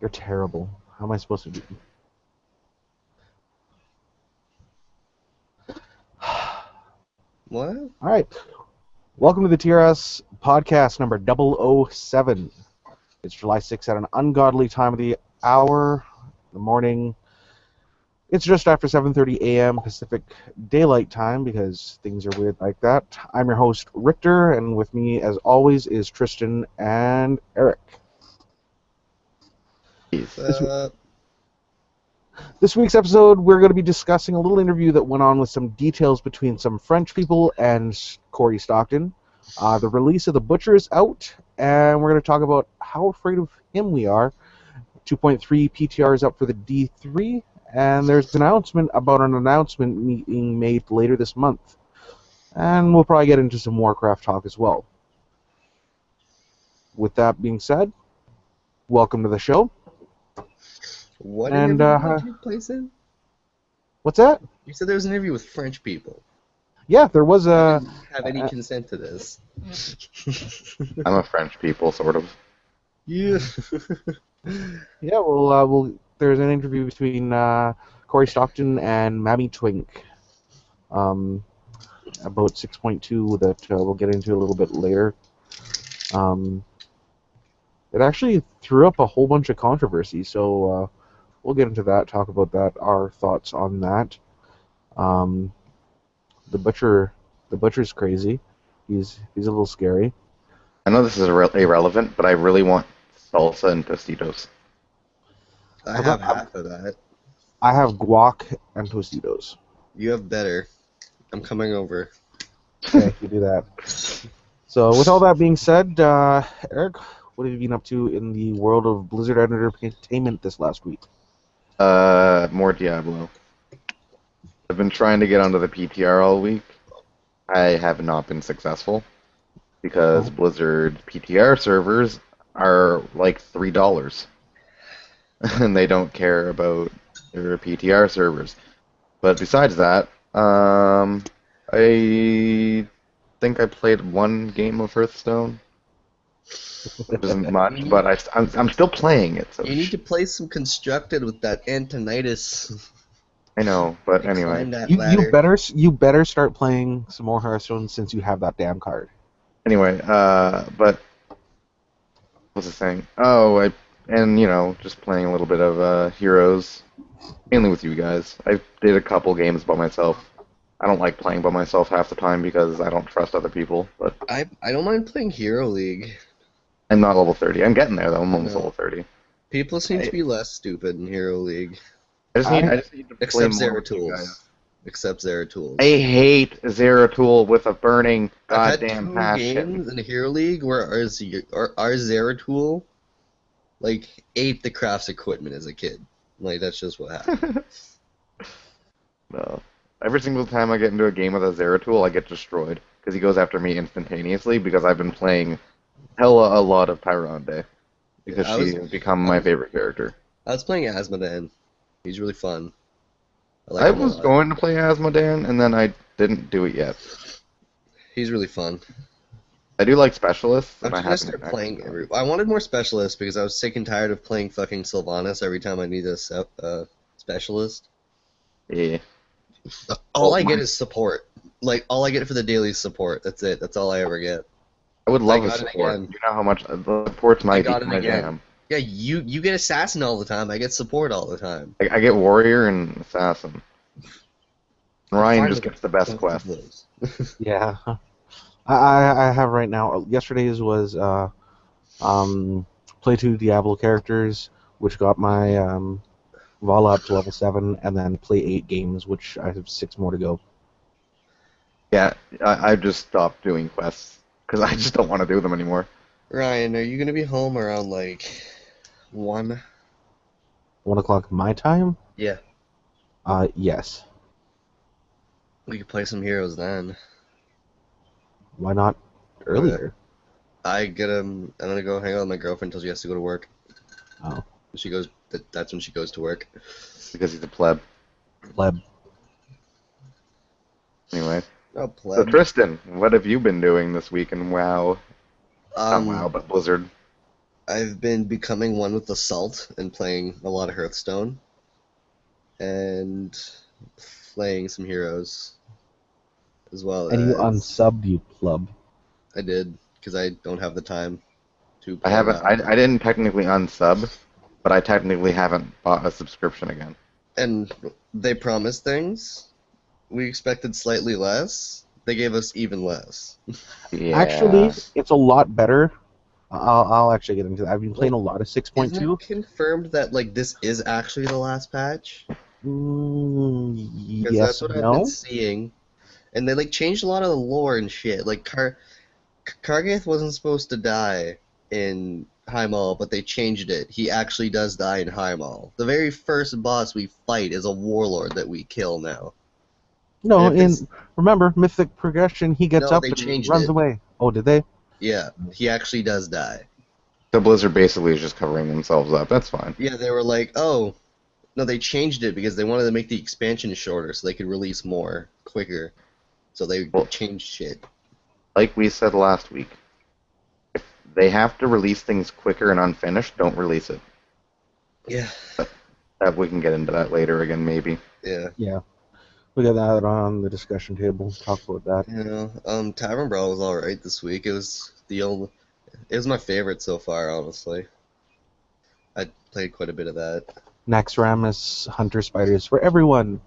You're terrible. How am I supposed to do? What? All right. Welcome to the TRS Podcast number 007. It's July 6th at an ungodly time of the hour, the morning. It's just after 7:30 a.m. Pacific Daylight Time because things are weird like that. I'm your host, Richter, and with me, as always, is Tristan and Eric. This week's episode, we're going to be discussing a little interview that went on with some details between some French people and Corey Stockton. The release of The Butcher is out, and we're going to talk about how afraid of him we are. 2.3 PTR is up for the D3, and there's an announcement about an announcement being made later this month. And we'll probably get into some Warcraft talk as well. With that being said, welcome to the show. What interview did you place in? What's that? You said there was an interview with French people. Yeah, there was I a... didn't have any consent to this. I'm a French people, sort of. Yeah. Yeah, well, there's an interview between Corey Stockton and Mammy Twink about 6.2 that we'll get into a little bit later. It actually threw up a whole bunch of controversy, so we'll get into that, talk about that, our thoughts on that. The Butcher's crazy. He's a little scary. I know this is irrelevant, but I really want salsa and Tostitos. I have half of that. I have guac and Tostitos. You have better. I'm coming over. Okay, you do that. So, with all that being said, Eric, what have you been up to in the world of Blizzard Entertainment this last week? More Diablo. I've been trying to get onto the PTR all week. I have not been successful because Blizzard PTR servers are like $3, and they don't care about their PTR servers. But besides that, I think I played one game of Hearthstone. Which isn't much, but I'm still playing it. So you need to play some Constructed with that Antonitis. I know, but anyway. You better start playing some more Hearthstone since you have that damn card. Anyway, but what's the saying? Oh, just playing a little bit of Heroes, mainly with you guys. I did a couple games by myself. I don't like playing by myself half the time because I don't trust other people. But I don't mind playing Hero League. I'm not level 30. I'm getting there though. I'm almost level 30. People seem to be less stupid in Hero League. I just need to play Except more with you guys. Except Zeratul. I hate Zeratul with a burning goddamn passion. passion. Games in Hero League where our Zeratul ate the crafts equipment as a kid. That's just what happened. No. Every single time I get into a game with a Zeratul, I get destroyed because he goes after me instantaneously because I've been playing hella a lot of Tyrande because she has become my favorite character. I was playing Asmodan. He's really fun. I was going to play Asmodan, and then I didn't do it yet. He's really fun. I do like Specialists. I'm just going to start playing I wanted more Specialists because I was sick and tired of playing fucking Sylvanas every time I need a Specialist. Yeah. All I get is support. All I get for the daily is support. That's it. That's all I ever get. I would love a support. You know how much the support's my jam. Yeah, you get Assassin all the time. I get support all the time. I get Warrior and Assassin. Ryan just gets the best quest. Yeah. I have right now. Yesterday's was play 2 Diablo characters, which got my Vala up to level 7, and then play 8 games, which I have 6 more to go. Yeah, I just stopped doing quests because I just don't want to do them anymore. Ryan, are you gonna be home around 1? 1 o'clock my time? Yeah. Yes. We could play some Heroes then. Why not earlier? I'm gonna go hang out with my girlfriend until she has to go to work. Oh. That's when she goes to work. Because he's a pleb. Anyway. Oh, pleb. So Tristan, what have you been doing this week in WoW? Not WoW, but Blizzard. I've been becoming one with the Salt and playing a lot of Hearthstone. And playing some heroes as well And you as unsubbed, you pleb. I did because I don't have the time to I play haven't. WoW. I didn't technically unsub, but I technically haven't bought a subscription again. And they promised things. We expected slightly less. They gave us even less. Yeah. Actually, it's a lot better. I'll actually get into that. I've been playing a lot of Isn't 6.2. it confirmed that like this is actually the last patch? Because Yes that's what and I've been no. seeing. And they like changed a lot of the lore and shit. Like Kargath wasn't supposed to die in Heimal, but they changed it. He actually does die in Heimal. The very first boss we fight is a warlord that we kill now. No, And if it's- remember, Mythic Progression, he gets No, up they and changed runs it. away. Oh, did they? Yeah, he actually does die. So Blizzard basically is just covering themselves up. That's fine. Yeah, they were like, oh, no, they changed it because they wanted to make the expansion shorter so they could release more quicker. So they Well- changed shit. Like we said last week, if they have to release things quicker and unfinished, don't release it. Yeah, That we can get into that later again, maybe. yeah. Yeah. We got that on the discussion table. Talk about that. You know, Tavern Brawl was alright this week. It was my favorite so far, honestly. I played quite a bit of that. Naxxramas Hunter Spiders for everyone.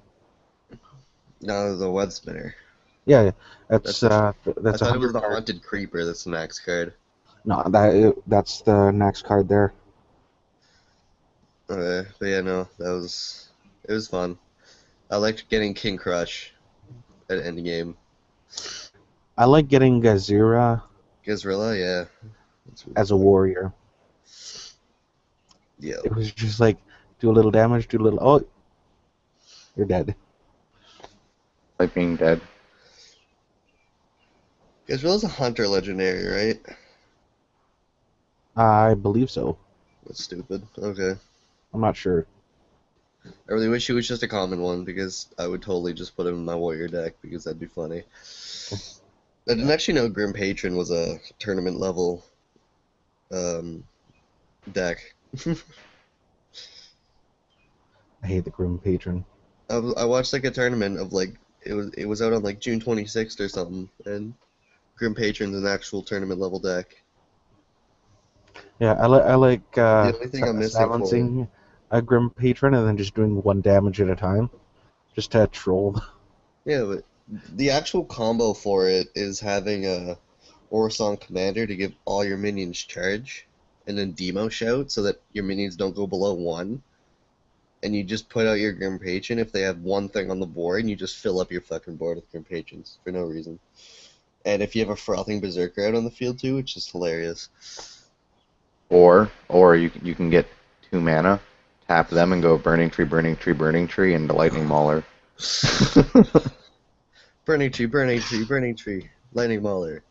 No, the web spinner. Yeah, that's I a thought it was 100 the card. haunted creeper. That's the max card. No, that's the next card there. But yeah, no, it was fun. I liked getting King Crush at endgame. I like getting Gazira Gazrilla, yeah. That's really as a fun. warrior. Yeah. It was just like, do a little damage, do a little... Oh, you're dead. Like being dead. Gazrilla's a hunter legendary, right? I believe so. That's stupid. Okay. I'm not sure. I really wish it was just a common one because I would totally just put him in my warrior deck because that'd be funny. I didn't actually know Grim Patron was a tournament level deck. I hate the Grim Patron. I watched like a tournament of like it was out on like June 26th or something, and Grim Patron's an actual tournament level deck. Yeah, I like The only thing I'm missing for it. silencing a Grim Patron and then just doing one damage at a time, just to troll. Yeah, but the actual combo for it is having a Orson Commander to give all your minions charge, and then Demo Shout so that your minions don't go below 1. And you just put out your Grim Patron if they have one thing on the board, and you just fill up your fucking board with Grim Patrons for no reason. And if you have a Frothing Berserker out on the field too, which is hilarious. Or you can get 2 mana, tap them, and go Burning Tree, Burning Tree, Burning Tree, and the Lightning Mauler. Burning Tree, Burning Tree, Burning Tree, Lightning Mauler.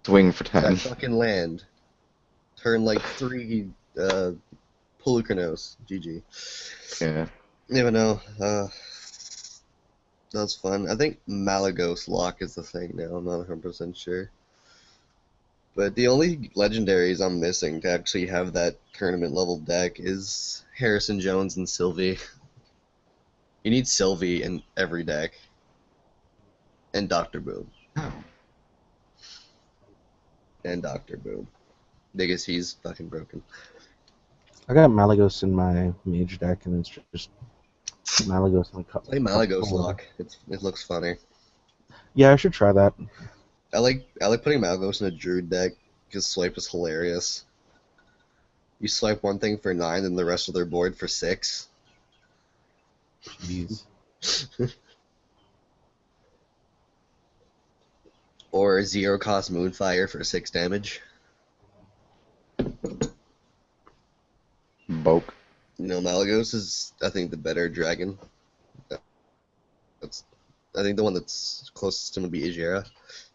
Swing for That 10. fucking land. Turn like 3 Polukranos. GG. Yeah. Never know. That was fun. I think Malagos lock is the thing now. I'm not 100% sure. But the only legendaries I'm missing to actually have that tournament level deck is Harrison Jones and Sylvie. You need Sylvie in every deck. And Dr. Boom. And Dr. Boom. Because he's fucking broken. I got Malagos in my mage deck, and it's just Malagos and Play Malagos lock. It looks funny. Yeah, I should try that. I like putting Malagos in a Druid deck because swipe is hilarious. You swipe one thing for 9, then the rest of their board for 6. Jeez. Or 0 cost Moonfire for 6 damage. Boke. You know, Malagos is, I think, the better dragon. I think the one that's closest to him would be Ijera,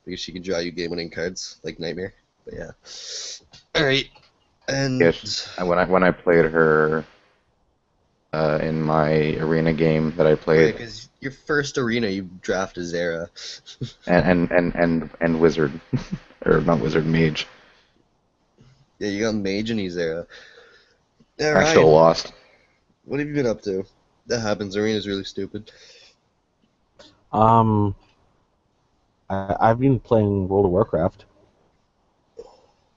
because she can draw you game-winning cards, like Nightmare. But yeah. Alright. And... Yes. When I played her in my arena game that I played, because your first arena, you draft a Zera. and wizard, or not wizard, mage. Yeah, you got Mage and he's there. Yeah, I still Ryan, lost. what have you been up to? That happens. Arena's really stupid. Um, I've been playing World of Warcraft.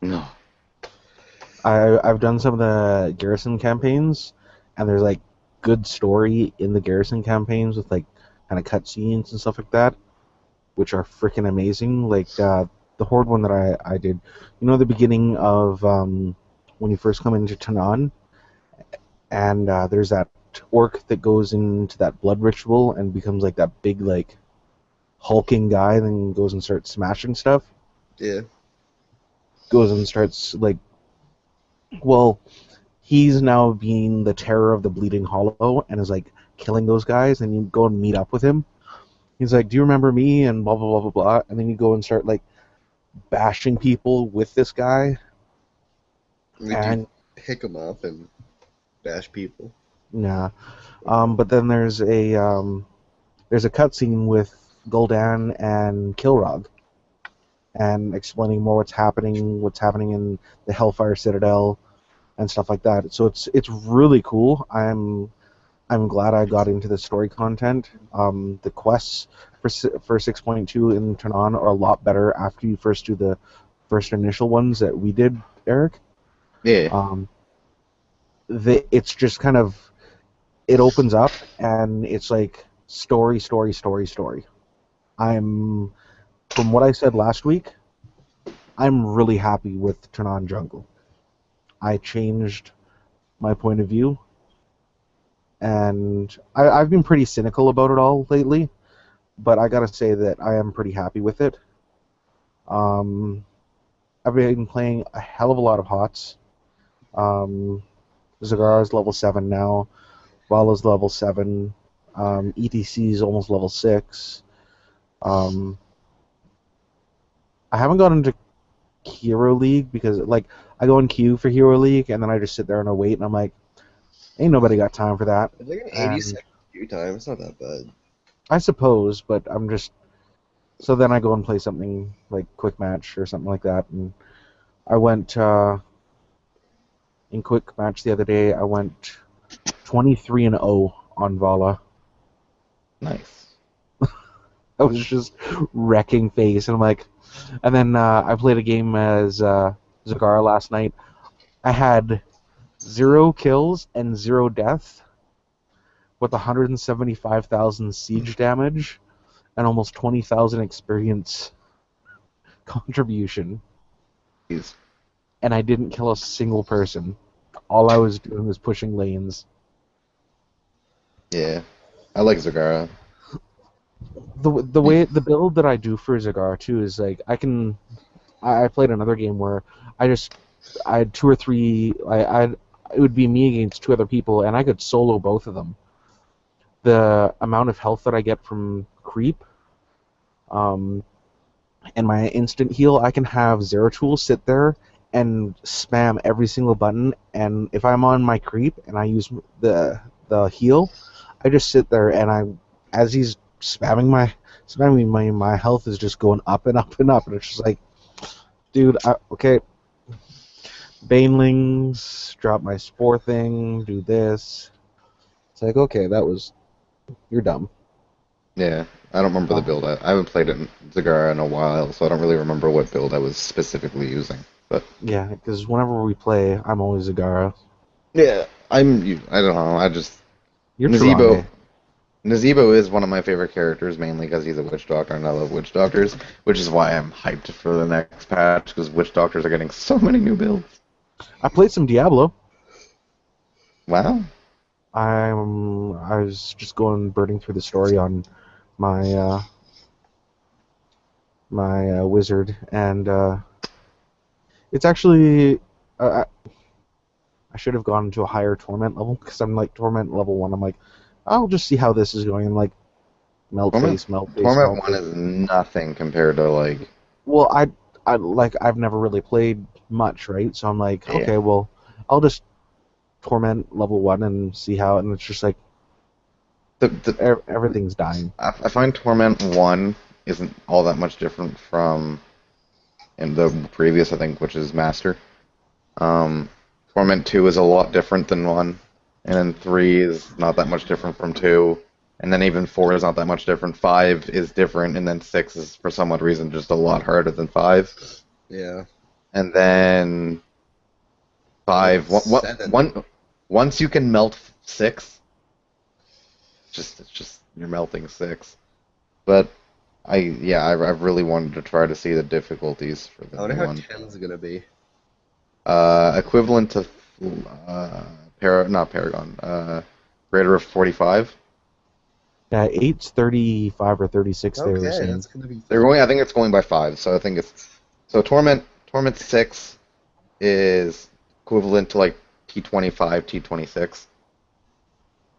No. I've done some of the Garrison campaigns, and there's like good story in the Garrison campaigns with like kind of cutscenes and stuff like that, which are freaking amazing. Like the Horde one that I did, the beginning of when you first come into Tanan, and there's that orc that goes into that blood ritual and becomes like that big like hulking guy, then goes and starts smashing stuff. Yeah. Goes and starts like, well, he's now being the terror of the Bleeding Hollow and is like killing those guys, and you go and meet up with him. He's like, "Do you remember me?" and blah blah blah blah blah, and then you go and start like bashing people with this guy. Would And you pick him up and bash people? yeah, but then there's a cutscene with Gul'dan and Kilrog, and explaining more what's happening in the Hellfire Citadel and stuff like that. So it's really cool. I'm glad I got into the story content. The quests for 6.2 in Tanan are a lot better after you first do the first initial ones that we did, Eric. Yeah. It's just kind of, it opens up and it's like story, story, story, story. From what I said last week, I'm really happy with Tanan Jungle. I changed my point of view, and I've been pretty cynical about it all lately, but I gotta say that I am pretty happy with it. I've been playing a hell of a lot of HOTS. Zagara's level 7 now, Vala's level 7, ETC's almost level 6. I haven't gotten into Hero League because, like, I go in queue for Hero League and then I just sit there and I wait, and I'm like, ain't nobody got time for that. It's like an And 80-second queue time. It's not that bad. I suppose, but I'm just, so then I go and play something like Quick Match or something like that, and I went in Quick Match the other day. I went 23-0 on Vala. Nice. I was just wrecking face, and I'm like, and then I played a game as Zagara last night. I had 0 kills and 0 death with 175,000 siege damage and almost 20,000 experience contribution. Jeez. And I didn't kill a single person. All I was doing was pushing lanes. Yeah. I like Zagara. The way the build that I do for Zagara too is like I played another game where I had 2 or 3 it would be me against 2 other people, and I could solo both of them. The amount of health that I get from creep, and my instant heal, I can have Zeratul sit there and spam every single button, and if I'm on my creep and I use the heal, I just sit there and as he's spamming my health is just going up and up and up, and it's just like, dude, okay, Banelings, drop my spore thing, do this. It's like, okay, you're dumb. Yeah. I don't remember the build. I haven't played it in Zagara in a while, so I don't really remember what build I was specifically using. But Yeah, because whenever we play, I'm always Zagara. yeah, I don't know. You're Nazebo. Taronde. Nazebo is one of my favorite characters, mainly because he's a witch doctor, and I love witch doctors, which is why I'm hyped for the next patch, because witch doctors are getting so many new builds. I played some Diablo. Wow. I was just burning through the story on my wizard, and it's actually I should have gone to a higher torment level, because I'm like torment level 1. I'm like, I'll just see how this is going, and like melt face. Torment 1 is nothing compared to, like... Well, I've never really played much, right? So I'm like, Yeah. okay, well, I'll just torment level 1 and see how, and it's just like everything's dying. I find Torment 1 isn't all that much different from in the previous, I think, which is Master. Um, Torment 2 is a lot different than 1, and then 3 is not that much different from 2, and then even 4 is not that much different. 5 is different, and then 6 is, for some odd reason, just a lot harder than 5. Yeah. And then And 5, seven. once you can melt 6, it's just you're melting 6. But I've really wanted to try to see the difficulties for I the wonder new how one. 10's gonna be. Equivalent to not Paragon. Greater of 45. Yeah, 8's 35 or 36. They were Okay, saying. that's gonna be They're fun. going. I think it's going by 5. So I think it's Torment 6 is equivalent to like T25, T26,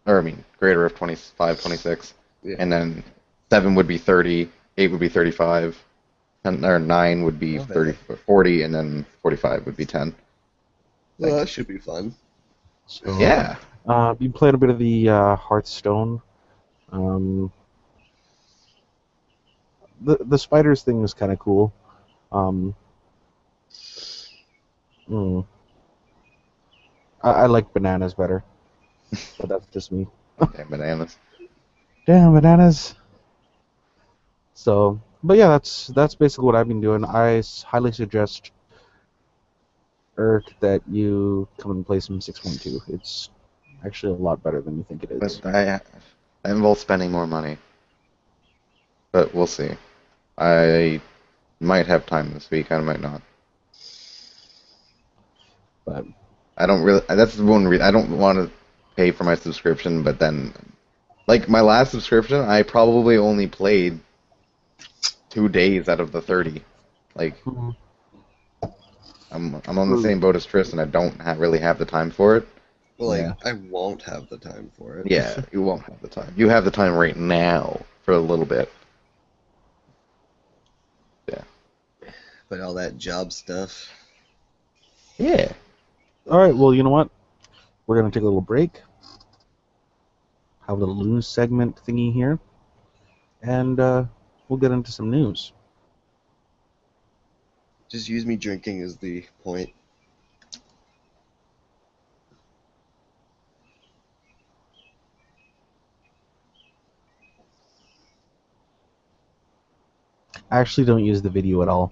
or I mean greater of 25, 26, Yeah. and then 7 would be 30, 8 would be 35, or 9 would be Okay. 40, and then 45 would be 10. Well, that should be fun. So, Yeah. been playing a bit of the Hearthstone. Um, the spiders thing is kind of cool. Um, mm, I like bananas better, but that's just me. Damn bananas. Damn bananas. So, but yeah, that's basically what I've been doing. Highly suggest that you come and play some 6.2. It's actually a lot better than you think it is. But that involves spending more money. But we'll see. I might have time this week. I might not. But I don't really. That's the one reason I don't want to pay for my subscription. But then, like my last subscription, I probably only played 2 days out of the 30. Like I'm on the same boat as Tristan. I don't really have the time for it. Well, like, Yeah. I won't have the time for it. Yeah, you won't have the time. You have the time right now for a little bit. Yeah. But all that job stuff. Yeah. all right, well, you know what? We're gonna take a little break, have a little news segment thingy here, and we'll get into some news. Just use me drinking as the point. I actually don't use the video at all,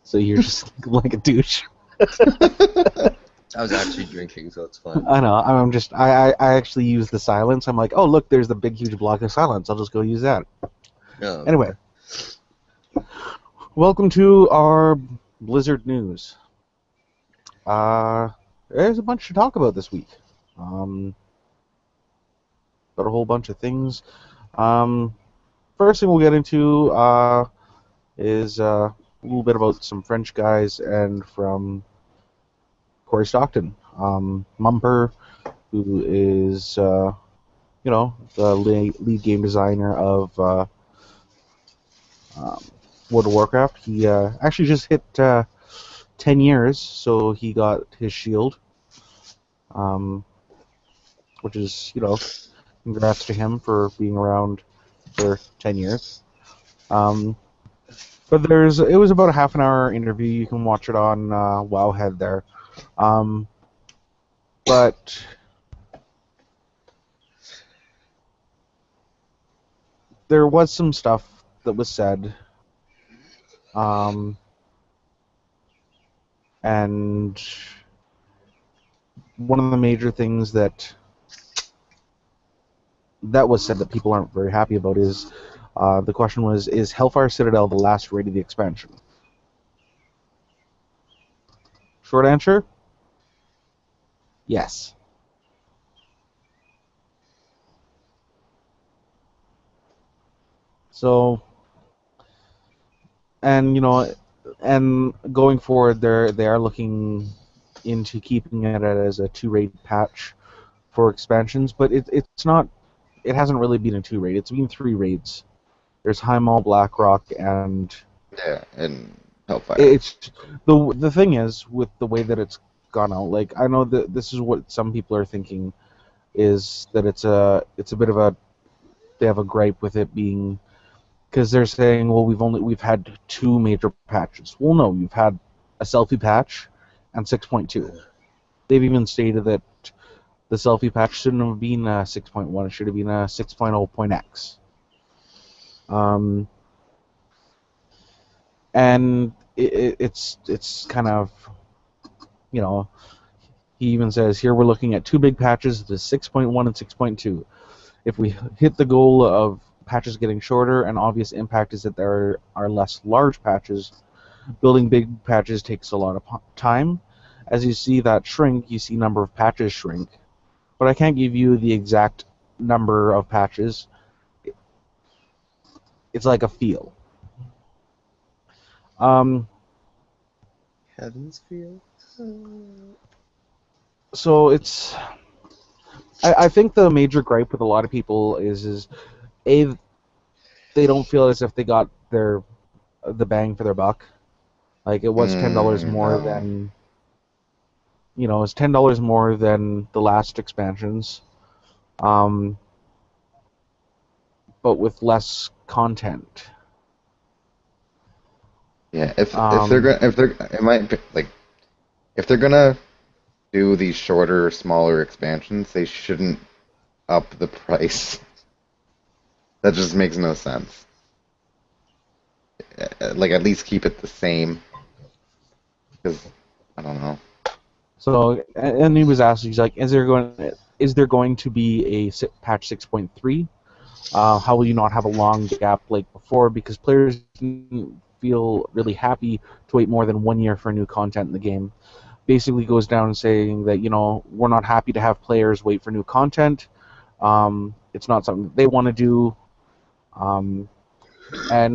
so you're just like a douche. I was actually drinking, so it's fine. I know. I actually use the silence. I'm like, oh look, there's the big huge block of silence. I'll just go use that. Oh, Anyway, welcome to our Blizzard news. There's a bunch to talk about this week. Got a whole bunch of things. First thing we'll get into is a little bit about some French guys and from Corey Stockton, Mumper, who is the lead game designer of World of Warcraft. He actually just hit 10 years, so he got his shield, which is, congrats to him for being around for 10 years. But it was about a half an hour interview. You can watch it on Wowhead there. But there was some stuff that was said. And one of the major things that was said that people aren't very happy about is the question was, is Hellfire Citadel the last raid of the expansion? Short answer, yes. So, and and going forward, they are looking into keeping it as a 2-raid patch for expansions, but it's not. It hasn't really been a 2-raid. It's been 3 raids. There's Highmaul, Blackrock, and Yeah, and Hellfire. it's the thing is with the way that it's gone out. Like, I know that this is what some people are thinking, is that it's a bit of a, they have a gripe with it being, because they're saying, well, we've had 2 major patches. Well, no, you've had a selfie patch, and 6.2. They've even stated that the selfie patch shouldn't have been 6.1. It should have been 6.0.x. And it's kind of, you know, he even says here we're looking at two big patches, the 6.1 and 6.2. If we hit the goal of patches getting shorter, an obvious impact is that there are less large patches. Building big patches takes a lot of time. As you see that shrink, you see number of patches shrink. But I can't give you the exact number of patches. It's like a feel. Heaven's feel. So it's... I think the major gripe with a lot of people is A, they don't feel as if they got the bang for their buck. Like, it was $10 more than... You know, it's $10 more than the last expansions. But with less content. Yeah, if they're gonna do these shorter, smaller expansions, they shouldn't up the price. That just makes no sense. Like, at least keep it the same. Because I don't know. So, and he was asked, he's like, is there going to be a patch 6.3? How will you not have a long gap like before? Because players didn't feel really happy to wait more than 1 year for new content in the game. Basically goes down saying that, you know, we're not happy to have players wait for new content. It's not something they want to do. And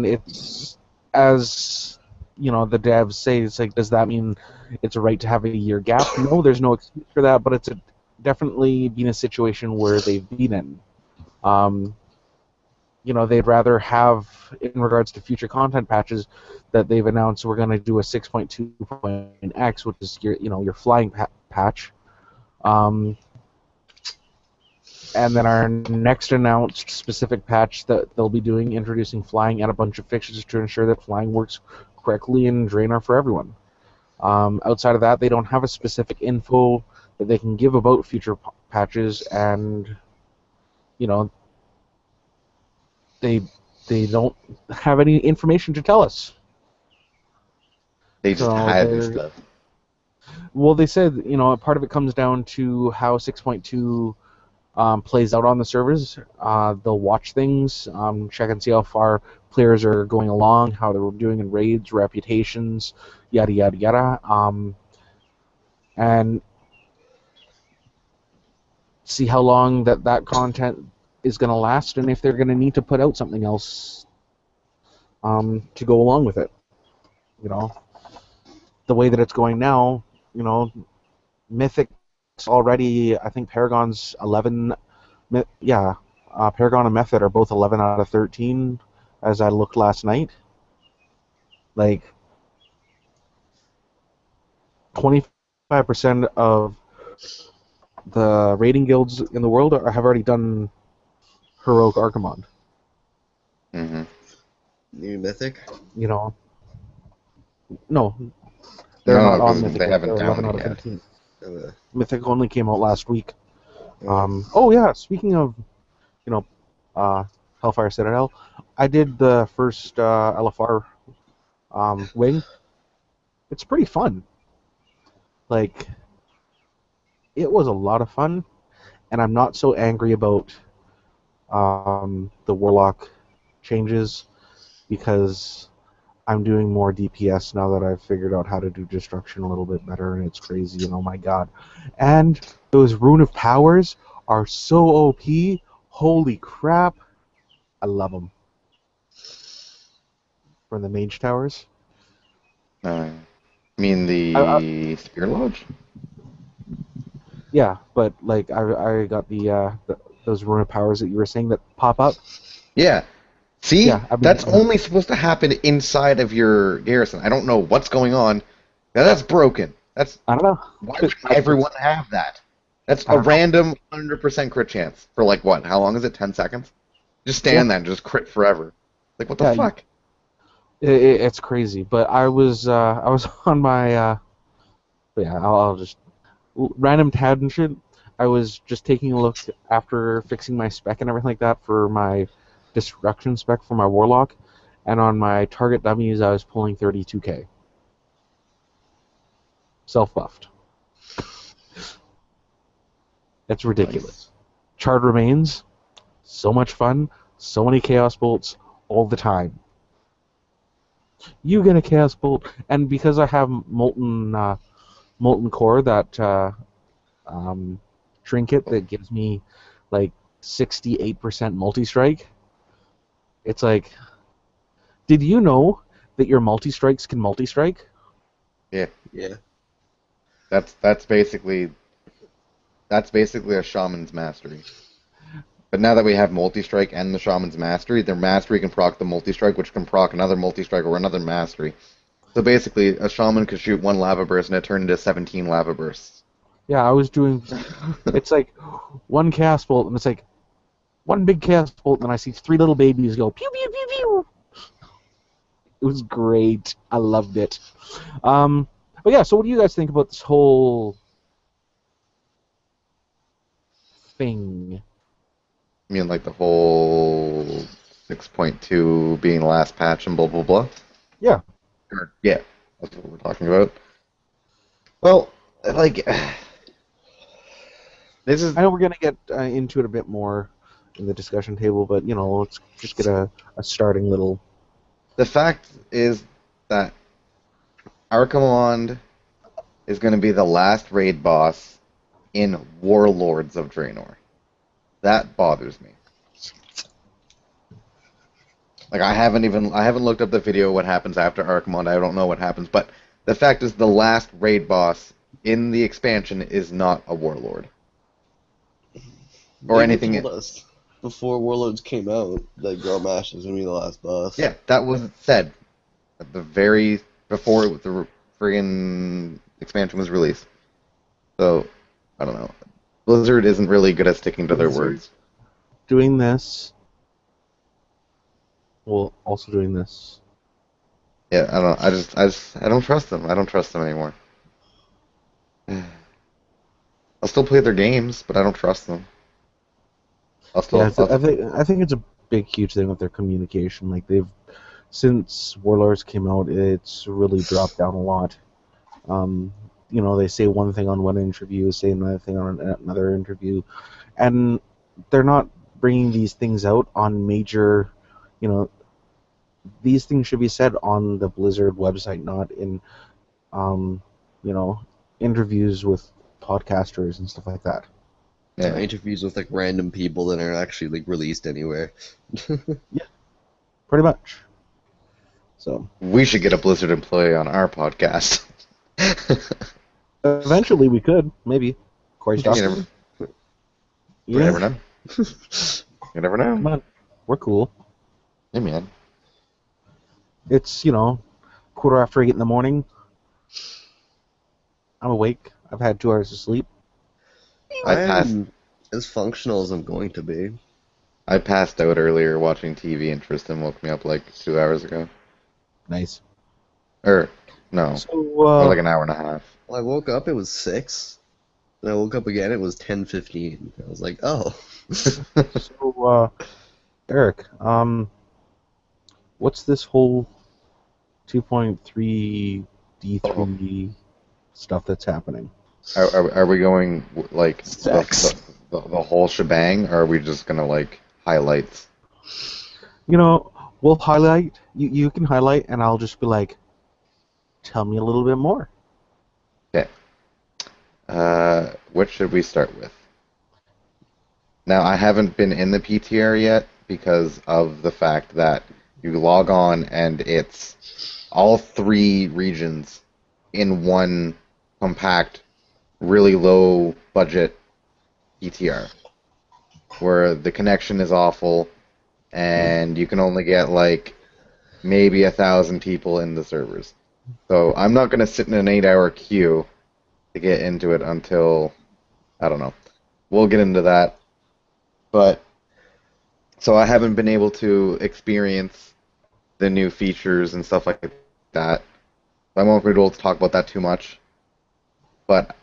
it's, as, you know, the devs say, it's like, does that mean it's a right to have a year gap? No, there's no excuse for that, but it's definitely been a situation where they've been in. You know, they'd rather have, in regards to future content patches, that they've announced we're going to do a 6.2.x, which is your flying patch. And then our next announced specific patch that they'll be doing, introducing flying and a bunch of fixtures to ensure that flying works correctly in Draenor for everyone. Outside of that, they don't have a specific info that they can give about future patches, and, you know, they don't have any information to tell us. They just hide this stuff. Well, they said, you know, part of it comes down to how 6.2 plays out on the servers. They'll watch things, check and see how far players are going along, how they're doing in raids, reputations, yada yada yada, and see how long that content is going to last, and if they're going to need to put out something else to go along with it. You know, the way that it's going now, you know, Mythic's already, I think Paragon's 11, Paragon and Method are both 11 out of 13 as I looked last night. Like, 25% of the raiding guilds in the world have already done Heroic Archimond. Mm-hmm. New Mythic? You know, no, they're not on Mythic. They haven't they're 11 downed out of it 15. yet. Mythic only came out last week. Oh yeah, speaking of, you know, Hellfire Citadel, I did the first LFR wing. It's pretty fun. Like, it was a lot of fun, and I'm not so angry about the Warlock changes, because I'm doing more DPS now that I've figured out how to do destruction a little bit better, and it's crazy, and oh my god. And those Rune of Powers are so OP. Holy crap. I love them. From the Mage Towers. You mean the Spear Lodge? Yeah, but like I got those Rune of Powers that you were saying that pop up. Yeah. See? Yeah, I mean, that's only supposed to happen inside of your garrison. I don't know what's going on. Now that's broken. I don't know. Why would everyone have that? That's a random 100% crit chance for, like, what? How long is it? 10 seconds? Just stand there and just crit forever. Like, what the fuck? It's crazy. But I was on my But yeah, I'll just random tangent. I was just taking a look after fixing my spec and everything like that for my destruction spec for my warlock, and on my target dummies I was pulling 32k. Self-buffed. That's ridiculous. Nice. Charred Remains, so much fun, so many Chaos Bolts all the time. You get a Chaos Bolt, and because I have Molten Core, that trinket that gives me like 68% multi-strike, it's like, did you know that your multi-strikes can multi-strike? Yeah. Yeah. That's basically a shaman's mastery. But now that we have multi-strike and the shaman's mastery, their mastery can proc the multi-strike, which can proc another multi-strike or another mastery. So basically, a shaman could shoot one lava burst and it turned into 17 lava bursts. Yeah, I was doing. It's like one Chaos Bolt, and it's like one big Chaos Bolt, and I see 3 little babies go pew pew pew pew. It was great. I loved it. But yeah, so what do you guys think about this whole thing? I mean, like the whole 6.2 being the last patch and blah blah blah. Yeah. Yeah, that's what we're talking about. Well, like, this is I know we're gonna get into it a bit more in the discussion table, but let's just get a starting little. the fact is that Archimond is going to be the last raid boss in Warlords of Draenor. That bothers me. Like, I haven't looked up the video what happens after Archimond. I don't know what happens, but the fact is the last raid boss in the expansion is not a warlord or They anything. told us before Warlords came out that Garmash was gonna be the last boss. Yeah, that was said at the very before the friggin' expansion was released. So I don't know. Blizzard isn't really good at sticking to their words. Doing this. Well, also doing this. Yeah, I don't. I don't trust them. I don't trust them anymore. I'll still play their games, but I don't trust them. I'll still. Yeah, I think it's a big, huge thing with their communication. Like since Warlords came out, it's really dropped down a lot. They say one thing on one interview, say another thing on another interview, and they're not bringing these things out on major. These things should be said on the Blizzard website, not in, interviews with podcasters and stuff like that. Yeah. Interviews with like random people that aren't actually like released anywhere. Yeah, pretty much. So We should get a Blizzard employee on our podcast. eventually we could, maybe. Corey You Stockton. never know. You never know. Come on, we're cool. Hey, man. It's 8:15 in the morning. I'm awake. I've had 2 hours of sleep. I passed. I'm as functional as I'm going to be. I passed out earlier watching TV, and Tristan woke me up like 2 hours ago. Nice. Or no, So more like an hour and a half. Well, I woke up, it was 6. And I woke up again, it was 10:15. I was like, oh. So, Eric, what's this whole 2.3 D3 stuff that's happening? Are we going like Sex. the whole shebang, or are we just gonna like highlights? We'll highlight. You can highlight, and I'll just be like, tell me a little bit more. Okay. What should we start with? Now, I haven't been in the PTR yet because of the fact that you log on and it's all 3 regions in one compact, really low budget PTR, where the connection is awful and you can only get like maybe 1,000 people in the servers. So I'm not going to sit in an 8-hour queue to get into it until, I don't know. We'll get into that. But, so I haven't been able to experience the new features and stuff like that. I won't be able to talk about that too much. but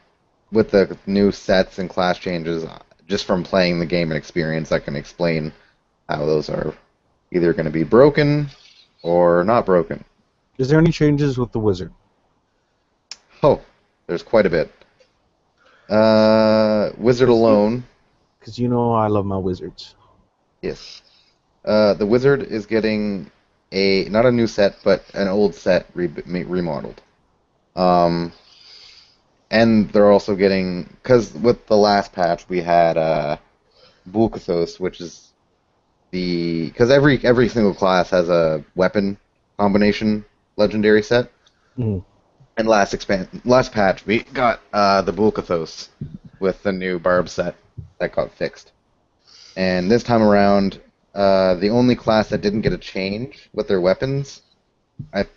with the new sets and class changes, just from playing the game and experience, I can explain how those are either going to be broken or not broken. Is there any changes with the wizard? Oh, there's quite a bit. Wizard alone. Because you know I love my wizards. Yes. The wizard is getting not a new set, but an old set remodeled. And they're also getting, because with the last patch we had Bulkathos, which is because every single class has a weapon combination legendary set. Mm-hmm. And last patch we got the Bulkathos with the new barb set that got fixed. And this time around, the only class that didn't get a change with their weapons,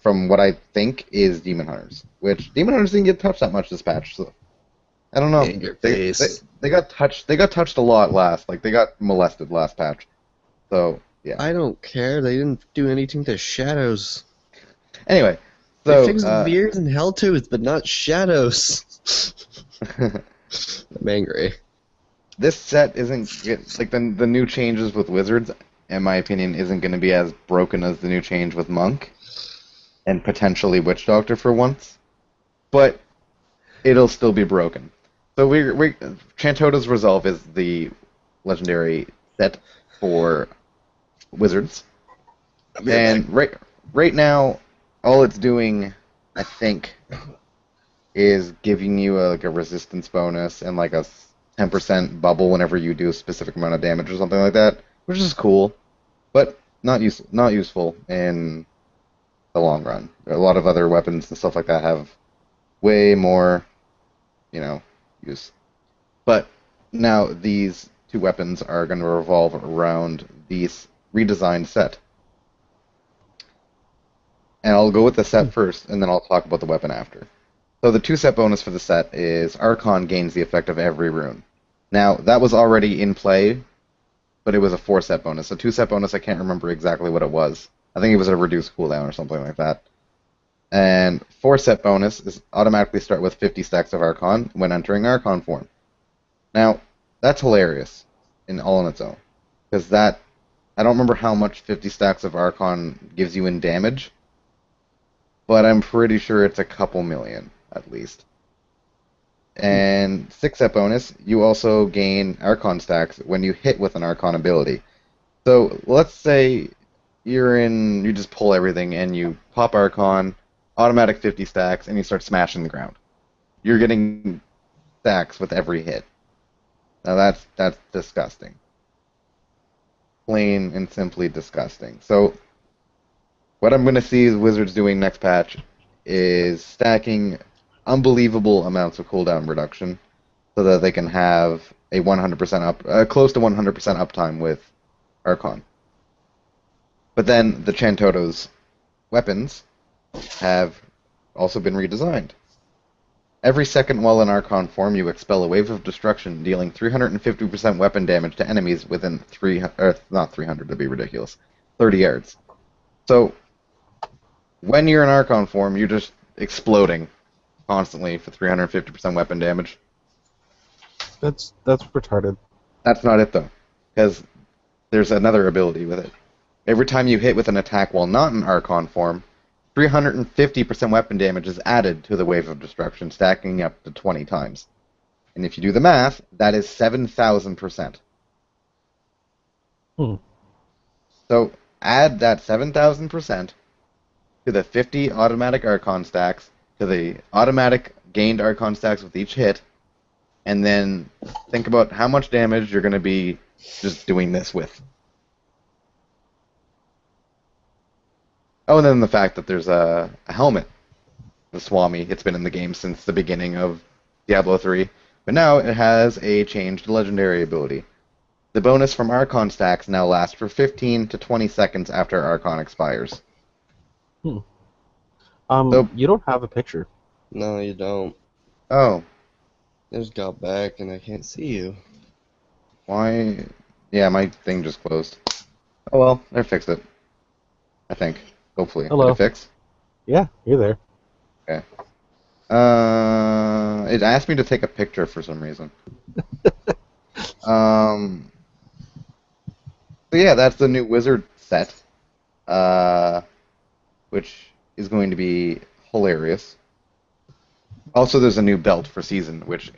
from what I think, is Demon Hunters. Which Demon Hunters didn't get touched that much this patch, so I don't know. In your face. They got touched. They got touched a lot last. Like they got molested last patch. So yeah. I don't care. They didn't do anything to Shadows. Anyway, They so fixed Veers and Helltooth, but not Shadows. I'm angry. this set isn't like the new changes with Wizards. In my opinion, isn't going to be as broken as the new change with Monk and potentially Witch Doctor for once, but it'll still be broken. So Chantota's Resolve is the legendary set for Wizards, and right now, all it's doing, I think, is giving you a resistance bonus and like a 10% bubble whenever you do a specific amount of damage or something like that, which is cool, but not useful in the long run. A lot of other weapons and stuff like that have way more, use. But now these two weapons are going to revolve around this redesigned set. And I'll go with the set first, and then I'll talk about the weapon after. So the 2-set bonus for the set is Archon gains the effect of every rune. Now, that was already in play, but it was a 4-set bonus. A 2-set bonus, I can't remember exactly what it was. I think it was a reduced cooldown or something like that. And 4-set bonus is automatically start with 50 stacks of Archon when entering Archon form. Now, that's hilarious all on its own. Because I don't remember how much 50 stacks of Archon gives you in damage, but I'm pretty sure it's a couple million, at least. And 6-set bonus, you also gain Archon stacks when you hit with an Archon ability. So let's say you just pull everything and you pop Archon, automatic 50 stacks, and you start smashing the ground. You're getting stacks with every hit. Now that's disgusting. Plain and simply disgusting. So what I'm going to see Wizards doing next patch is stacking unbelievable amounts of cooldown reduction so that they can have a 100% close to 100% uptime with Archon. But then the Chantota's weapons have also been redesigned. Every second while in Archon form, you expel a wave of destruction, dealing 350% weapon damage to enemies within not 300 to be ridiculous, 30 yards. So when you're in Archon form, you're just exploding constantly for 350% weapon damage. That's retarded. That's not it though, because there's another ability with it. Every time you hit with an attack while not in Archon form, 350% weapon damage is added to the wave of destruction, stacking up to 20 times. And if you do the math, that is 7,000%. So add that 7,000% to the 50 automatic Archon stacks, to the automatic gained Archon stacks with each hit, and then think about how much damage you're going to be just doing this with. Oh, and then the fact that there's a helmet, the Swami. It's been in the game since the beginning of Diablo 3, but now it has a changed legendary ability. The bonus from Archon stacks now lasts for 15 to 20 seconds after Archon expires. So, you don't have a picture. No, you don't. Oh. I just got back and I can't see you. Why? Yeah, my thing just closed. Oh well, I fixed it. I think. Hopefully. Hello. Did it fix? Yeah, you're there. Okay. It asked me to take a picture for some reason. Um, so yeah, that's the new wizard set, which is going to be hilarious. Also, there's a new belt for season, which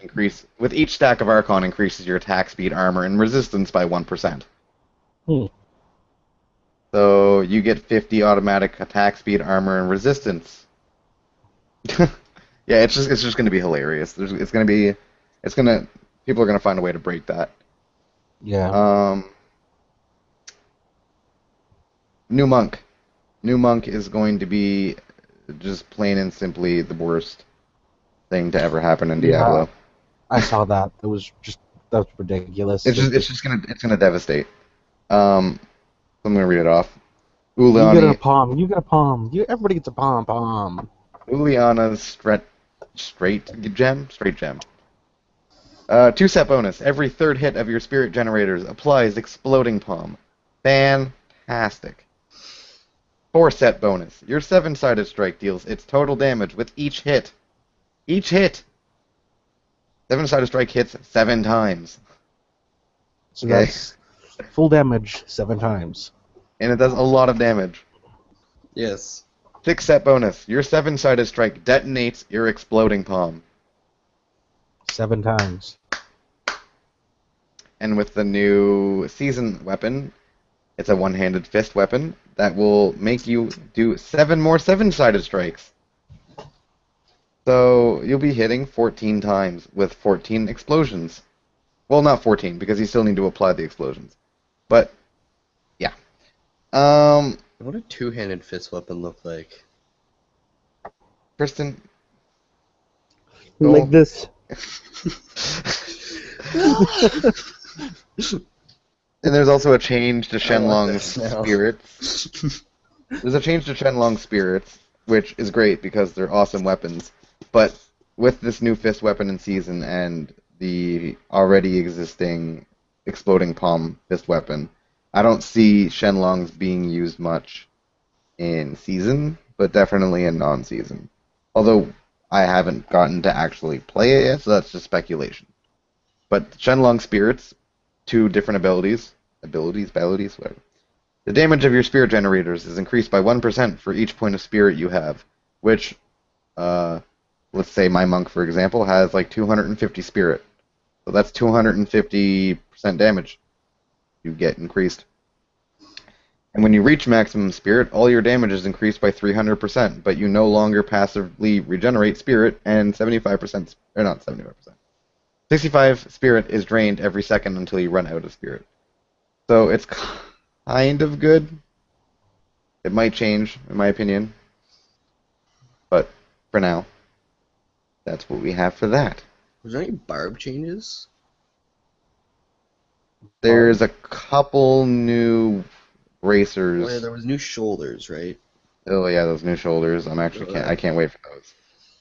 with each stack of Archon increases your attack speed, armor, and resistance by 1%. Hmm. So you get 50 automatic attack speed, armor, and resistance. Yeah, it's just going to be hilarious. People are going to find a way to break that. Yeah. New monk. New monk is going to be just plain and simply the worst thing to ever happen in Diablo. I saw that. That was ridiculous. It's gonna devastate. I'm gonna read it off. You get Uliani, a palm. You get a palm. Everybody gets a palm. Uliana's straight gem. 2-set bonus. Every third hit of your spirit generators applies exploding palm. Fantastic. 4-set bonus. Your 7-sided strike deals its total damage with each hit. Each hit. 7-sided strike hits 7 times. So that's full damage 7 times. And it does a lot of damage. Yes. 6-set bonus. Your 7-sided strike detonates your exploding palm. 7 times. And with the new season weapon, it's a one-handed fist weapon that will make you do 7 more 7-sided strikes. So you'll be hitting 14 times with 14 explosions. Well, not 14, because you still need to apply the explosions. But, yeah. What a two-handed fist weapon look like? Kristen? Like this. And there's also a change to Shenlong's now. spirits. There's a change to Shenlong's spirits, which is great because they're awesome weapons. But with this new fist weapon in season and the already existing exploding palm fist weapon, I don't see Shenlong's being used much in season, but definitely in non-season. Although I haven't gotten to actually play it yet, so that's just speculation. But Shenlong spirits, 2 different abilities, whatever. The damage of your spirit generators is increased by 1% for each point of spirit you have, which, let's say my monk, for example, has like 250 spirit. So that's 250% damage you get increased. And when you reach maximum spirit, all your damage is increased by 300%, but you no longer passively regenerate spirit, and 75%, or not 75%, 65 spirit is drained every second until you run out of spirit. So it's kind of good. It might change, in my opinion. But for now, that's what we have for that. Was there any barb changes? There's a couple new bracers. Oh yeah, there was new shoulders, right? Oh yeah, those new shoulders. I can't wait for those.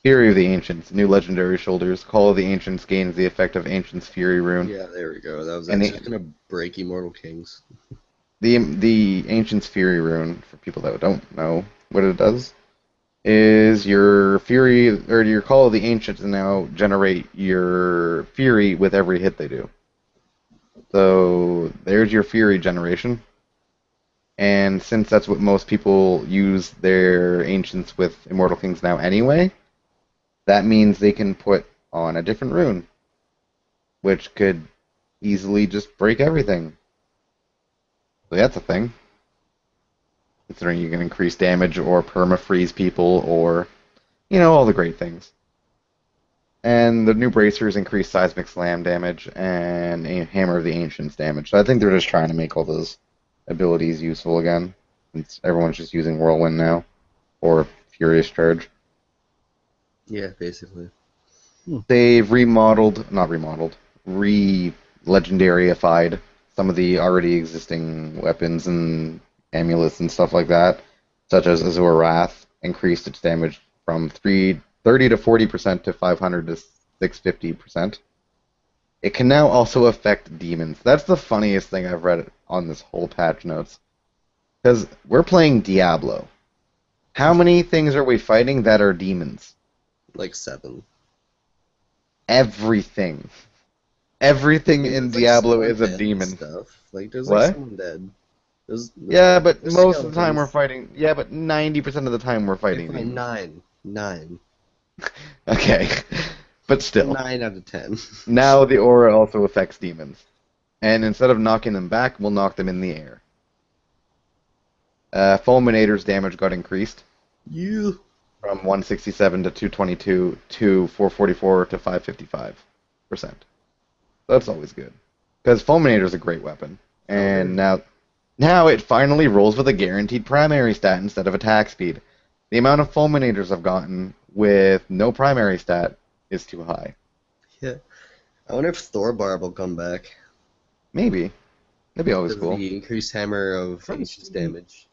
Fury of the Ancients, new legendary shoulders. Call of the Ancients gains the effect of Ancients Fury rune. Yeah, there we go. That was And actually gonna break Immortal Kings. The Ancients Fury rune, for people that don't know what it does, is your Fury or your Call of the Ancients now generate your Fury with every hit they do. So there's your Fury generation. And since that's what most people use their Ancients with Immortal Kings now anyway, that means they can put on a different rune, which could easily just break everything. So that's a thing. Considering you can increase damage or perma-freeze people or, all the great things. And the new bracers increase Seismic Slam damage and Hammer of the Ancients damage. So I think they're just trying to make all those abilities useful again. Since everyone's just using Whirlwind now. Or Furious Charge. Yeah, basically. They've re-legendarified some of the already existing weapons and amulets and stuff like that, such as Azure Wrath, increased its damage from 30 to 40% to 500 to 650%. It can now also affect demons. That's the funniest thing I've read on this whole patch notes. Because we're playing Diablo. How many things are we fighting that are demons? Like 7. everything. Everything in It's like Diablo some is a undead and demon. stuff. Like there's like What? some undead. Yeah, but There's most of the time we're skeletons. fighting. Yeah, but 90% of the time we're Okay, fighting fine, demons. nine. Okay, but still. 9 out of 10. Now the aura also affects demons. And instead of knocking them back, we'll knock them in the air. Fulminator's damage got increased You. from 167 to 222 to 444 to 555%. That's always good. Because Fulminator's a great weapon. And now it finally rolls with a guaranteed primary stat instead of attack speed. The amount of Fulminators I've gotten with no primary stat is too high. Yeah. I wonder if Thorbarb will come back. Maybe. That'd be always Because of cool. the increased hammer of Ancient's damage.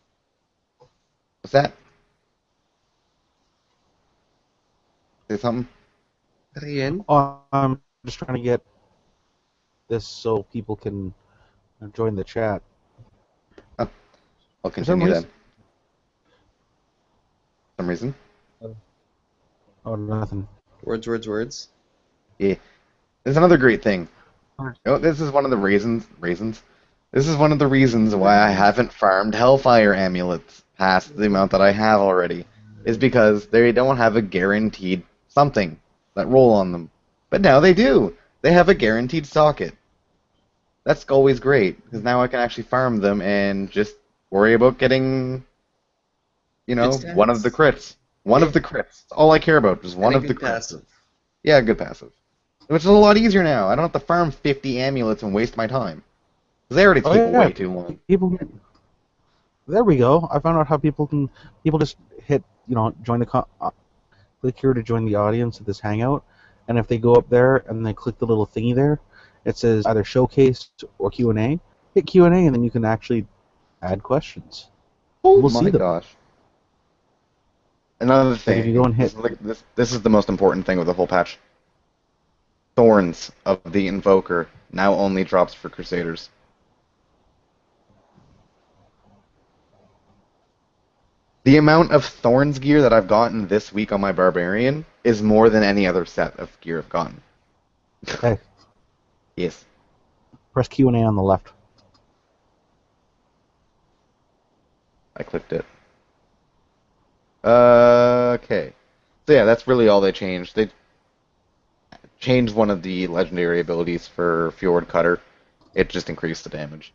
What's that? Say something? Rien? Oh, I'm just trying to get this so people can join the chat. I'll For some continue then. reason, For some reason? oh, nothing. Words. Yeah. There's another great thing. This is one of the reasons. This is one of the reasons why I haven't farmed Hellfire amulets past the amount that I have already. Is because they don't have a guaranteed something that roll on them. But now they do. They have a guaranteed socket. That's always great, because now I can actually farm them and just worry about getting, one of the crits. One of the crits. That's all I care about, just one of the crits. Passive. Yeah, good passive. Which is a lot easier now. I don't have to farm 50 amulets and waste my time. 'Cause they already take way too long. People. There we go. I found out how people just hit, join the click here to join the audience of this hangout, and if they go up there and they click the little thingy there, it says either showcase or Q&A. Hit Q&A and then you can actually add questions. Oh We'll my see them. gosh. Another thing. if you go and hit- this is the most important thing with the whole patch. Thorns of the Invoker now only drops for Crusaders. The amount of Thorns gear that I've gotten this week on my Barbarian is more than any other set of gear I've gotten. Hey, Yes. press Q&A on the left. I clicked it. Okay. So yeah, that's really all they changed. They changed one of the legendary abilities for Fjord Cutter. It just increased the damage.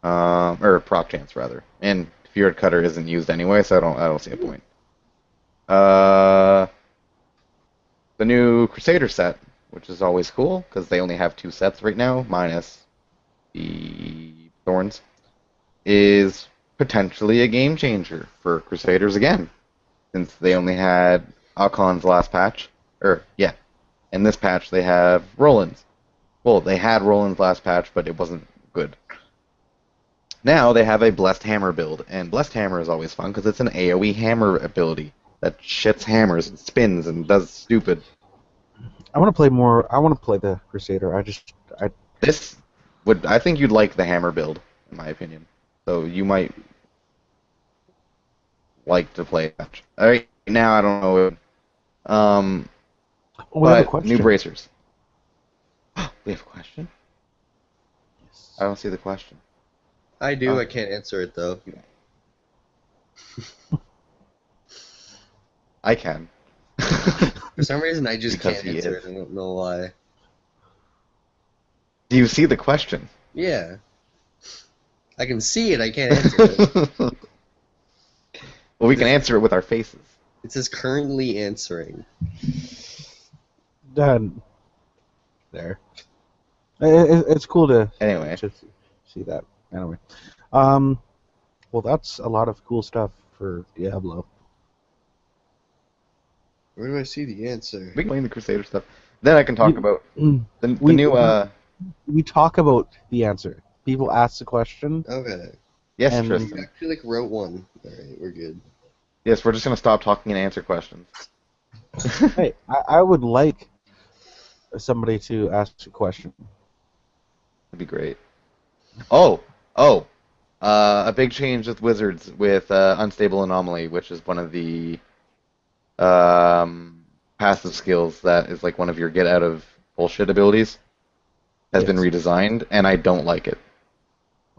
Or proc chance rather. And Fjord Cutter isn't used anyway, so I don't see a point. The new Crusader set, which is always cool because they only have 2 sets right now, minus the Thorns, is potentially a game changer for Crusaders again, since they only had Akon's last patch. In this patch they have Roland's. Well, they had Roland's last patch, but it wasn't good. Now they have a Blessed Hammer build, and Blessed Hammer is always fun because it's an AoE hammer ability that shits hammers and spins and does stupid. I want to play more. I want to play the Crusader. I think you'd like the hammer build, in my opinion. So you might like to play that. Right now, I don't know. we have a But question. new bracers. We have a question? I don't see the question. I do, Oh. I can't answer it though. I can. For some reason I just Because can't he answer is. it, I don't know why. Do you see the question? Yeah. I can see it, I can't answer it. Well, we can answer it with our faces. It says currently answering. Done. There. It's cool to Anyway. see that. Anyway, well, that's a lot of cool stuff for Diablo. Where do I see the answer? We can explain the Crusader stuff. Then I can talk about the new. We talk about the answer. People ask the question. Okay. Yes, and- You Tristan. actually wrote one. Alright, we're good. Yes, we're just gonna stop talking and answer questions. Hey, I would like somebody to ask a question. That'd be great. A big change with Wizards with Unstable Anomaly, which is one of the passive skills that is like one of your get out of bullshit abilities has been Yes. redesigned, and I don't like it.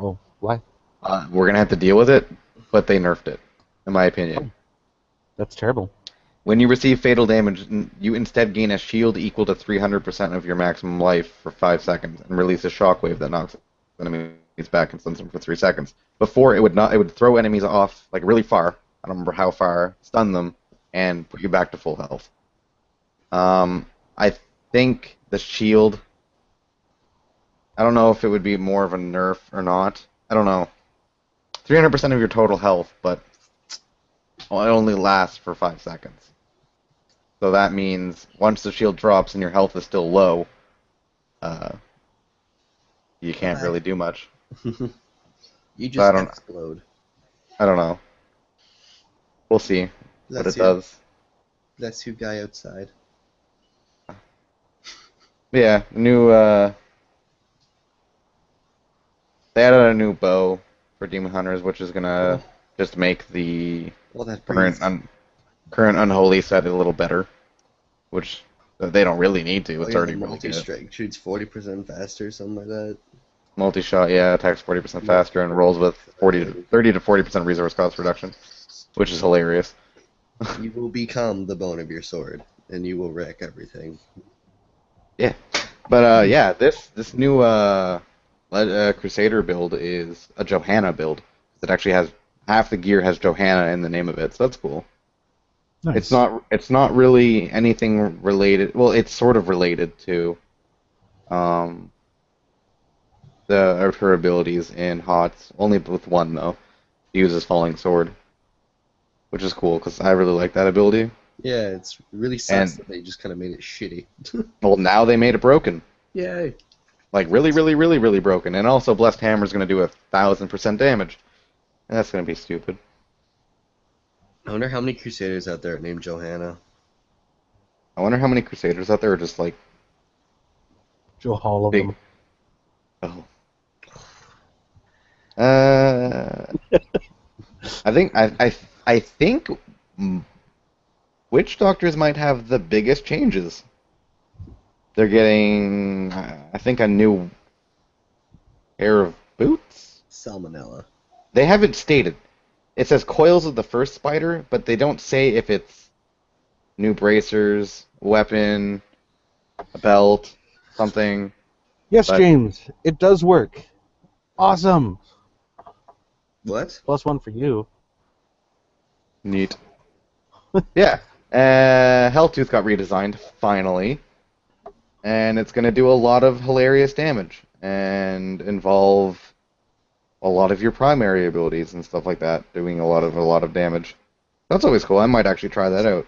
Oh, why? We're gonna have to deal with it, but they nerfed it, in my opinion. That's terrible. When you receive fatal damage, you instead gain a shield equal to 300% of your maximum life for 5 seconds, and release a shockwave that knocks enemies back and stuns them for 3 seconds. Before, it would throw enemies off like really far. I don't remember how far, stun them, and put you back to full health. I think the shield. I don't know if it would be more of a nerf or not. I don't know. 300% of your total health, but it only lasts for 5 seconds. So that means once the shield drops and your health is still low, you can't really do much. You just don't- explode. I don't know. We'll see what it does. That's your guy outside. Yeah, new. They added a new bow for Demon Hunters, which is gonna just make the Well, that current brings... current unholy set a little better, which they don't really need to. It's already the really good. multi-strike shoots 40% faster, something like that. Multi-shot, yeah, attacks 40% faster and rolls with 30 to 40% resource cost reduction, which is hilarious. You will become the bone of your sword, and you will wreck everything. Yeah, but yeah, this new Crusader build is a Johanna build. It actually has half the gear has Johanna in the name of it, so that's cool. Nice. It's not really anything related. Well, it's sort of related to her abilities in HOTS, only with one though. She uses Falling Sword, which is cool because I really like that ability. Yeah, it's really sucks And- that they just kind of made it shitty. Well, now they made it broken. Yay. Like really, really, really, really broken. And also, Blessed Hammer is going to do 1,000% damage. And that's going to be stupid. I wonder how many Crusaders out there named Johanna. I wonder how many Crusaders out there are just like Joe Hall of big. them. Oh. I think Witch Doctors might have the biggest changes. They're getting, I think, a new pair of boots. Salmonella. They haven't stated. It says coils of the first spider, but they don't say if it's new bracers, weapon, a belt, something. Yes, But- James, it does work. Awesome. What? +1 for you. Neat. Yeah. Helltooth got redesigned, finally. And it's going to do a lot of hilarious damage and involve a lot of your primary abilities and stuff like that, doing a lot of damage. That's always cool. I might actually try that out.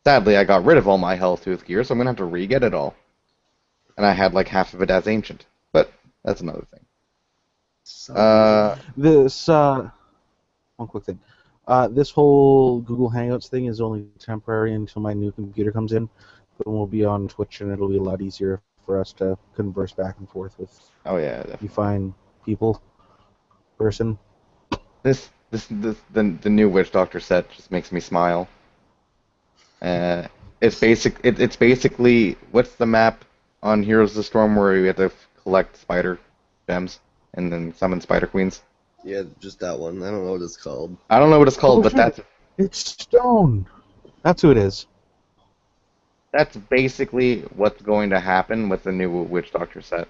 Sadly, I got rid of all my Helltooth gear, so I'm going to have to re-get it all. And I had like half of it as ancient. But that's another thing. This, one quick thing. This whole Google Hangouts thing is only temporary until my new computer comes in. But we'll be on Twitch, and it'll be a lot easier for us to converse back and forth with Oh yeah, definitely. you fine people, person. The new Witch Doctor set just makes me smile. It's basically what's the map on Heroes of the Storm where we have to collect spider gems and then summon spider queens. Yeah, just that one. I don't know what it's called. I don't know what it's called, but shit. It's Stone. That's who it is. that's basically what's going to happen with the new Witch Doctor set.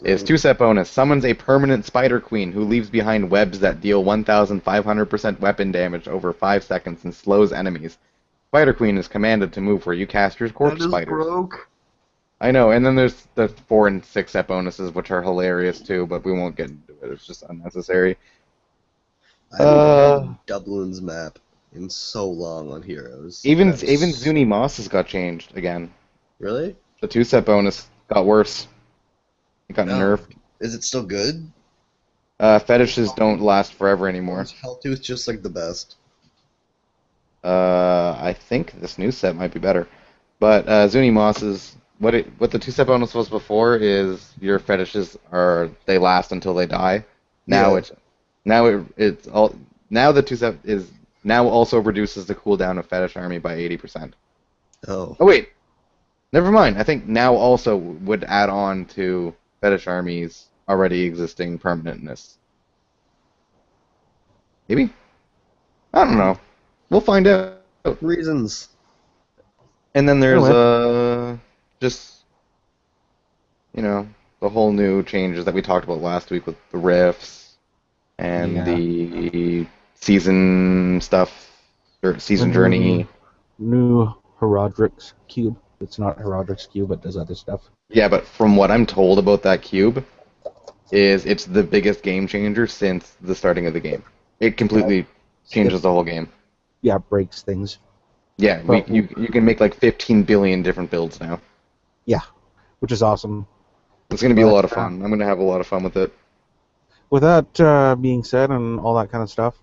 Is 2-set bonus. Summons a permanent Spider Queen who leaves behind webs that deal 1,500% weapon damage over 5 seconds and slows enemies. Spider Queen is commanded to move where you cast your corpse spiders. broke. I know, and then there's the 4 and 6-set bonuses, which are hilarious too, but we won't get into it. It's just unnecessary. I haven't played Dublin's map in so long on Heroes. Even That's- Zuni Moss's got changed again. Really? The 2-set bonus got worse. It got No. nerfed. Is it still good? Fetishes don't last forever Or anymore. is Helltooth just like the best? I think this new set might be better. But Zuni Moss's what the 2-set bonus was before is your fetishes they last until they die. Now Yeah. now the 2-set is now also reduces the cooldown of fetish army by 80%. Oh. Oh wait, never mind. I think now also would add on to Fetish Army's already existing permanentness. Maybe? I don't know. We'll find out. Reasons. And then there's Anyway. just the whole new changes that we talked about last week with the rifts and Yeah. the season stuff or season The journey. New Herodric's cube. It's not Herodric's cube, it does other stuff. Yeah, but from what I'm told about that cube, it's the biggest game changer since the starting of the game. It completely changes the whole game. Yeah, it breaks things. Yeah, But- you can make like 15 billion different builds now. Yeah, which is awesome. It's going to be a But, lot of fun. I'm going to have a lot of fun with it. With that being said and all that kind of stuff,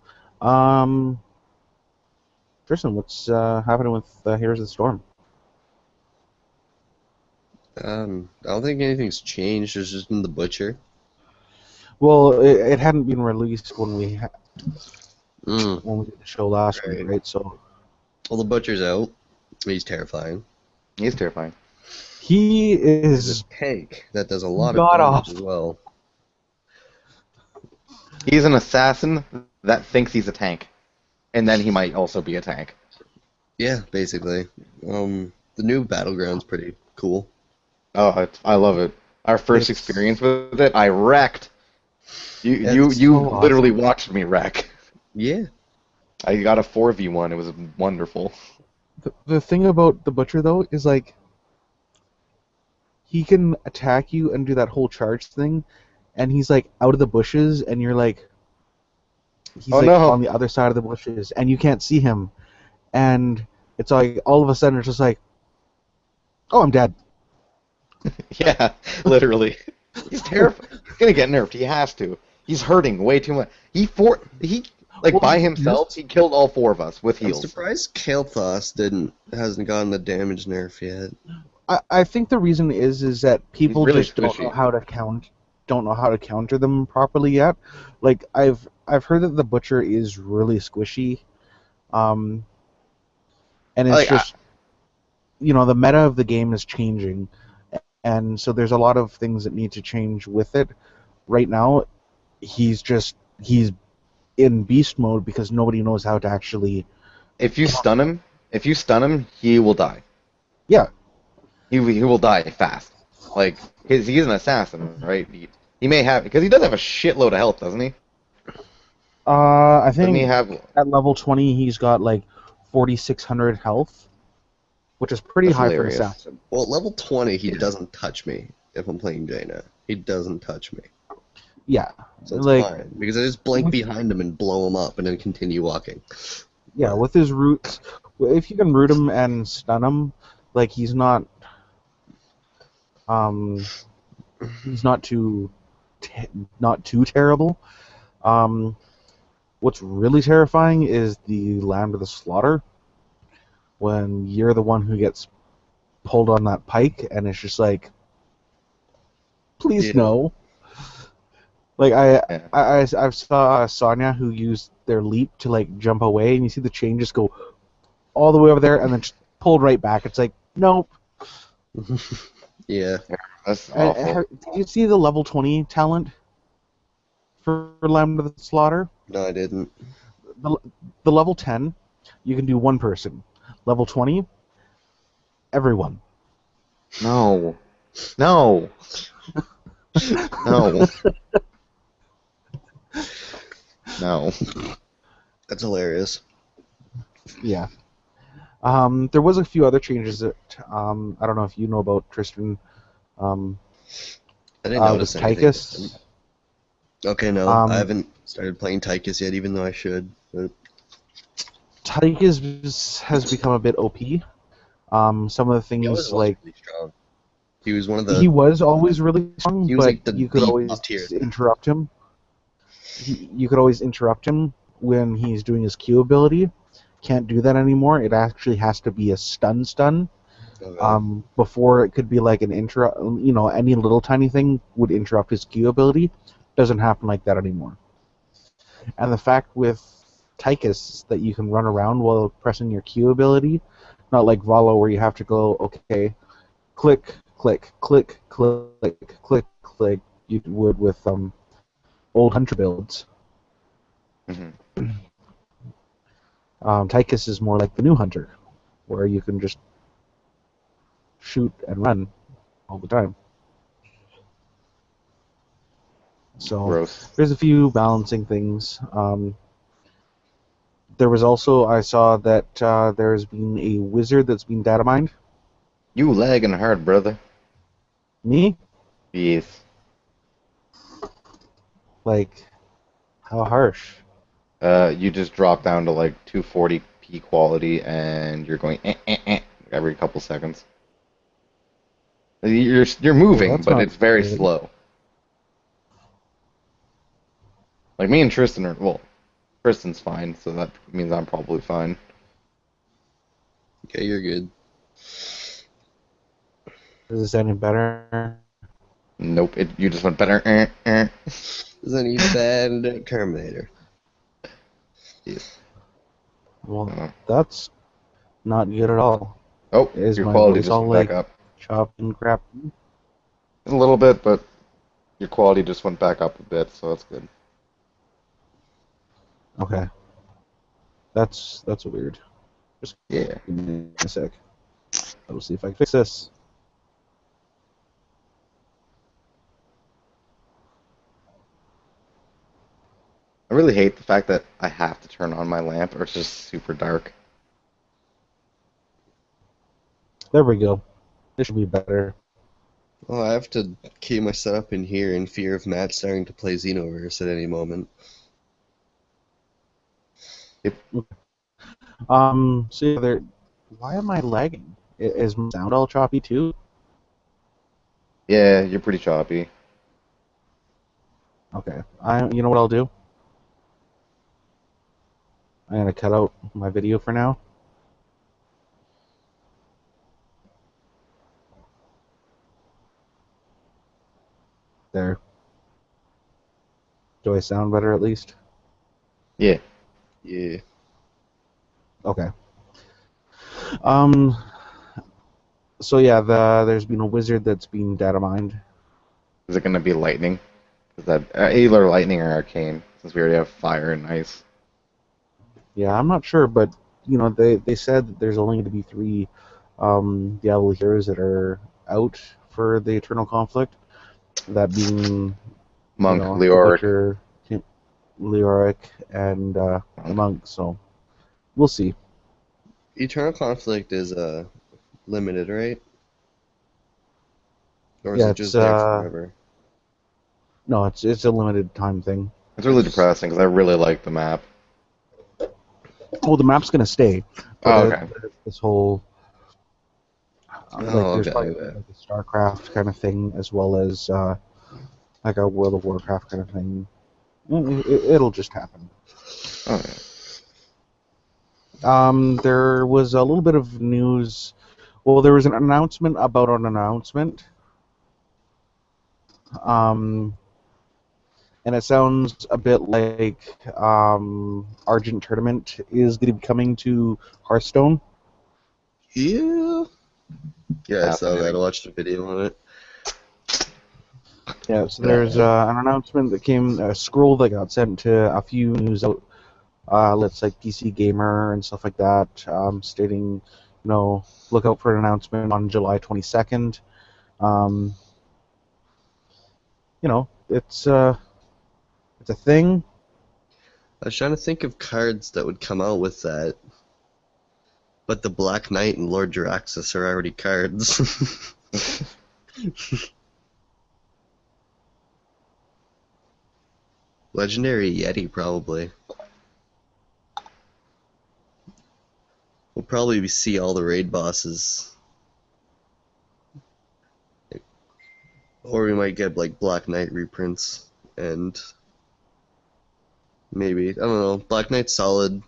Tristan, what's happening with Heroes of the Storm? I don't think anything's changed. There's just been the Butcher. Well, it hadn't been released when we Mm. when we did the show last week, Right. right? So Well, the Butcher's out. He's terrifying. He's terrifying. he He's is a tank that does a lot of God damage off. as well. He's an assassin that thinks he's a tank, and then he might also be a tank. Yeah, basically. The new Battleground's pretty cool. Oh, I love it. Our first It's- experience with it, I wrecked. You It's so literally awesome. watched me wreck. Yeah. I got a 4v1. It was wonderful. the thing about the Butcher though is like he can attack you and do that whole charge thing, and he's like out of the bushes, and you're like he's Oh, like no. on the other side of the bushes, and you can't see him, and it's like all of a sudden it's just like, oh, I'm dead. Yeah, literally. He's terrified. He's gonna get nerfed. He has to. He's hurting way too much. He Well, by himself, he killed all four of us with I'm heals. surprised Kael'thas hasn't gotten the damage nerf yet. I think the reason is that people really just don't know squishy. how to counter them properly yet. Like I've heard that the Butcher is really squishy, and it's Like, just the meta of the game is changing, and so there's a lot of things that need to change with it. Right now, he's in beast mode because nobody knows how to actually. If you stun him, he will die. Yeah, He will die fast. Like, he's an assassin, right? He may have, because he does have a shitload of health, doesn't he? I Doesn't think he have? at level 20 he's got like 4,600 health, which is pretty That's high hilarious. for an assassin. Well, at level 20, he doesn't touch me if I'm playing Jaina. He doesn't touch me. Yeah, So it's like fine. Because I just blink behind him and blow him up and then continue walking. yeah, with his roots, if you can root him and stun him, like he's not too terrible. What's really terrifying is the Land of the Slaughter, when you're the one who gets pulled on that pike, and it's just like, please Yeah. no. Like Yeah. I saw Sonya who used their leap to like jump away, and you see the chain just go all the way over there, and then just pulled right back. It's like, nope. Yeah. That's awful. Did you see the level 20 talent for Land of the Slaughter? No, I didn't. The level 10, you can do one person. Level 20, everyone. No. No. No. No. That's hilarious. Yeah. There was a few other changes that I don't know if you know about, Tristan. I didn't With notice anything. Tychus. Okay, no. Um, I haven't started playing Tychus yet, even though I should. But Tychus has become a bit OP. Some of the he always things was like really strong. He was one of the... he was always really strong, He was but like the you could deep always top tier. interrupt him. You could always interrupt him when he's doing his Q ability. Can't do that anymore. It actually has to be a stun. Okay. Before it could be like an interrupt. Any little tiny thing would interrupt his Q ability. Doesn't happen like that anymore. And the fact with Tychus that you can run around while pressing your Q ability Not like Valo where you have to go, okay, click, click, click, click, click, click, you would with old Hunter builds. Hmm. Tychus is more like the new Hunter, where you can just shoot and run all the time. So Gross. there's a few balancing things. There was also, I saw that there's been a wizard that's been data mined. You lagging hard, brother. Me? Yes. Like, how harsh? You just drop down to like 240p quality, and you're going every couple seconds. You're Well, moving, that's but not it's very good. slow. Like me and Tristan are well. Tristan's fine, so that means I'm probably fine. Yeah, you're good. Is this any better? Nope, you just went better. Isn't he bad Terminator? Yes. Well, Uh, that's not good at all. oh, Is your my quality voice just all went back like up. chopped and crap? A little bit, but your quality just went back up a bit, so that's good. Okay, that's weird. Just Yeah. give me a sec. I'll see if I can fix this. I really hate the fact that I have to turn on my lamp or it's just super dark. There we go. This should be better. Oh, I have to keep my setup in here in fear of Matt starting to play Xenoverse at any moment. So yeah, there. Why am I lagging? Is my sound all choppy too? Yeah, you're pretty choppy. Okay. You know what I'll do? I'm gonna cut out my video for now. There. Do I sound better at least? Yeah. Yeah. Okay. Um. So yeah, there's been a wizard that's been data mined. Is it gonna be lightning? Is that either lightning or arcane? Since we already have fire and ice. Yeah, I'm not sure, but they said that there's only going to be three Diablo heroes that are out for the Eternal Conflict. That being, Monk, the Leoric. Butcher, Leoric, and the Monk. Monk. So we'll see. Eternal Conflict is limited, right? Or is Yeah, it it's just there forever? no, it's a limited time thing. It's really depressing because I really like the map. Well, the map's going to stay, but Oh, okay. this whole Oh, there's okay, probably okay. like a StarCraft kind of thing as well as like a World of Warcraft kind of thing. It'll just happen. Oh, yeah. There was a little bit of news. Well, there was an announcement about an announcement. And it sounds a bit like Argent Tournament is going to be coming to Hearthstone. Yeah. Yeah, I saw that. I Fascinating. watched a video on it. Yeah, so there's an announcement that came, a scroll that got sent to a few news outlets like PC Gamer and stuff like that, stating, look out for an announcement on July 22nd. It's a thing. I was trying to think of cards that would come out with that, but the Black Knight and Lord Jaraxxus are already cards. Legendary Yeti, probably. We'll probably see all the raid bosses. Or we might get, like, Black Knight reprints, and maybe, I don't know, Black Knight's solid,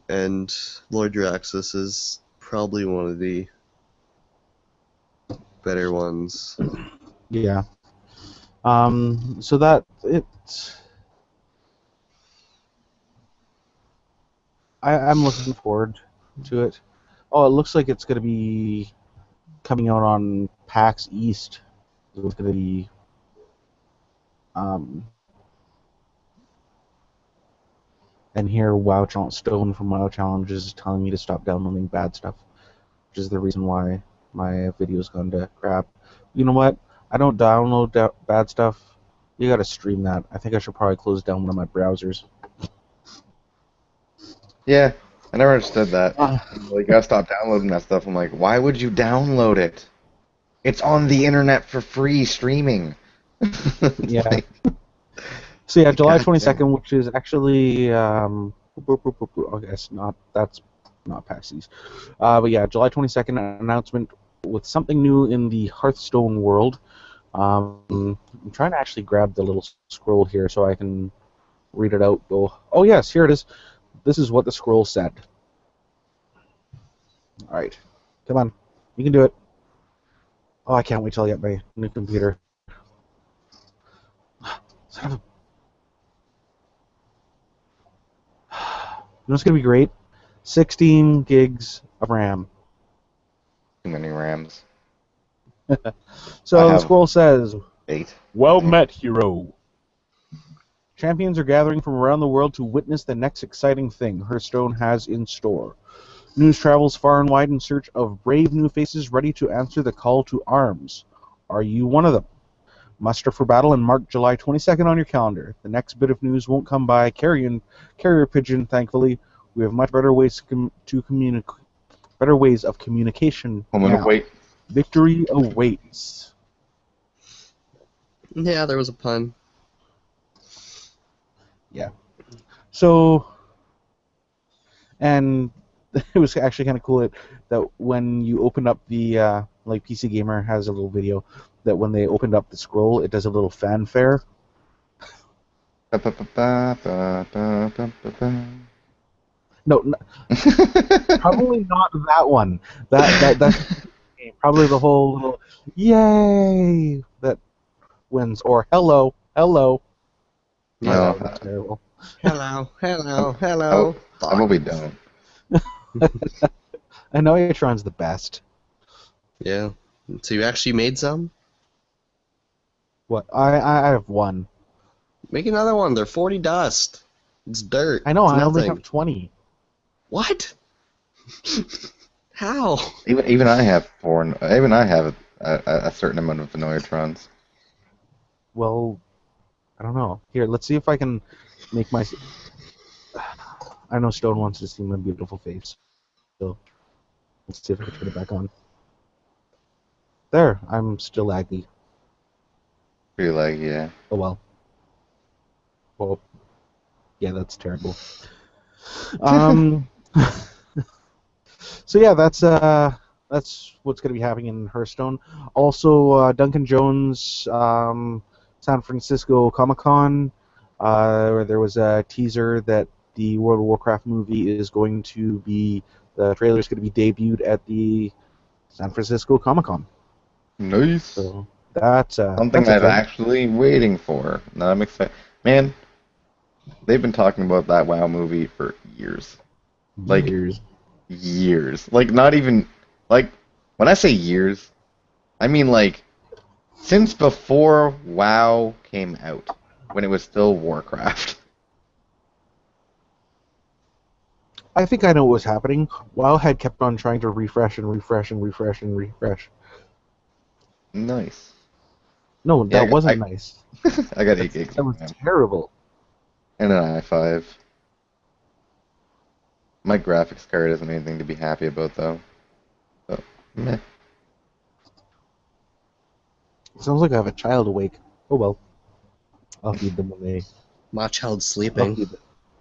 and Lord Jaraxxus is probably one of the better ones. Yeah. So that I'm looking forward to it. Oh, it looks like it's going to be coming out on PAX East. It's going to be. Um, and here, Stone from WoW Challenge is telling me to stop downloading bad stuff, which is the reason why my video's gone to crap. You know what? I don't download bad stuff. You gotta stream that. I think I should probably close down one of my browsers. Yeah, I never understood that. Uh, You gotta stop downloading that stuff. I'm like, why would you download it? It's on the internet for free streaming. Yeah. Like, So yeah, July God 22nd, which is actually okay, that's not PAX East. But yeah, July 22nd announcement with something new in the Hearthstone world. I'm trying to actually grab the little scroll here so I can read it out. Oh yes, here it is. This is what the scroll said. All right, come on, you can do it. Oh, I can't wait till I get my new computer. Son of a... You know what's gonna be great? 16 gigs of RAM. too many RAMs. So I the have scroll says, 8. "Well met, hero. Champions are gathering from around the world to witness the next exciting thing Hearthstone has in store. News travels far and wide in search of brave new faces ready to answer the call to arms. Are you one of them? Muster for battle and mark July 22nd on your calendar. The next bit of news won't come by carrier pigeon, thankfully. We have much better ways to communicate. Better ways of communication I'm gonna now. wait. Victory awaits." Yeah, there was a pun. Yeah. So, and it was actually kind of cool that when you open up the like PC Gamer has a little video that when they opened up the scroll, it does a little fanfare. No, probably not that one. That's probably the whole little yay that wins or hello. No. That's terrible. Hello. How about we don't? I know Atron's the best. Yeah. So you actually made some? What? I have one. Make another one. They're 40 dust. It's dirt. I know. It's I only nothing. have 20. What? How? Even I have even I have a certain amount of Venoitrons. Well, I don't know. Here, let's see if I can make my. I know Stone wants to see my beautiful face, so let's see if I can turn it back on. There, I'm still laggy. Pretty like, yeah. Oh well. Well, yeah, that's terrible. So yeah, that's what's going to be happening in Hearthstone. Also, Duncan Jones, San Francisco Comic-Con, where there was a teaser that the World of Warcraft movie is going to be, the trailer is going to be debuted at the San Francisco Comic-Con. Nice. So that's Something that's I'm actually waiting for. Now I'm excited. Man, they've been talking about that WoW movie for years. Like, years. Like, not even, like, when I say years, I mean, like, since before WoW came out, when it was still Warcraft. I think I know what was happening. WoW had kept on trying to refresh and refresh and refresh and refresh. Nice. No, Yeah, that wasn't nice. I got 8 gigs That was of RAM terrible. and an i5. My graphics card isn't anything to be happy about, though. So, meh. Sounds like I have a child awake. Oh well. I'll feed them when they. My child's I'll sleeping. feed them.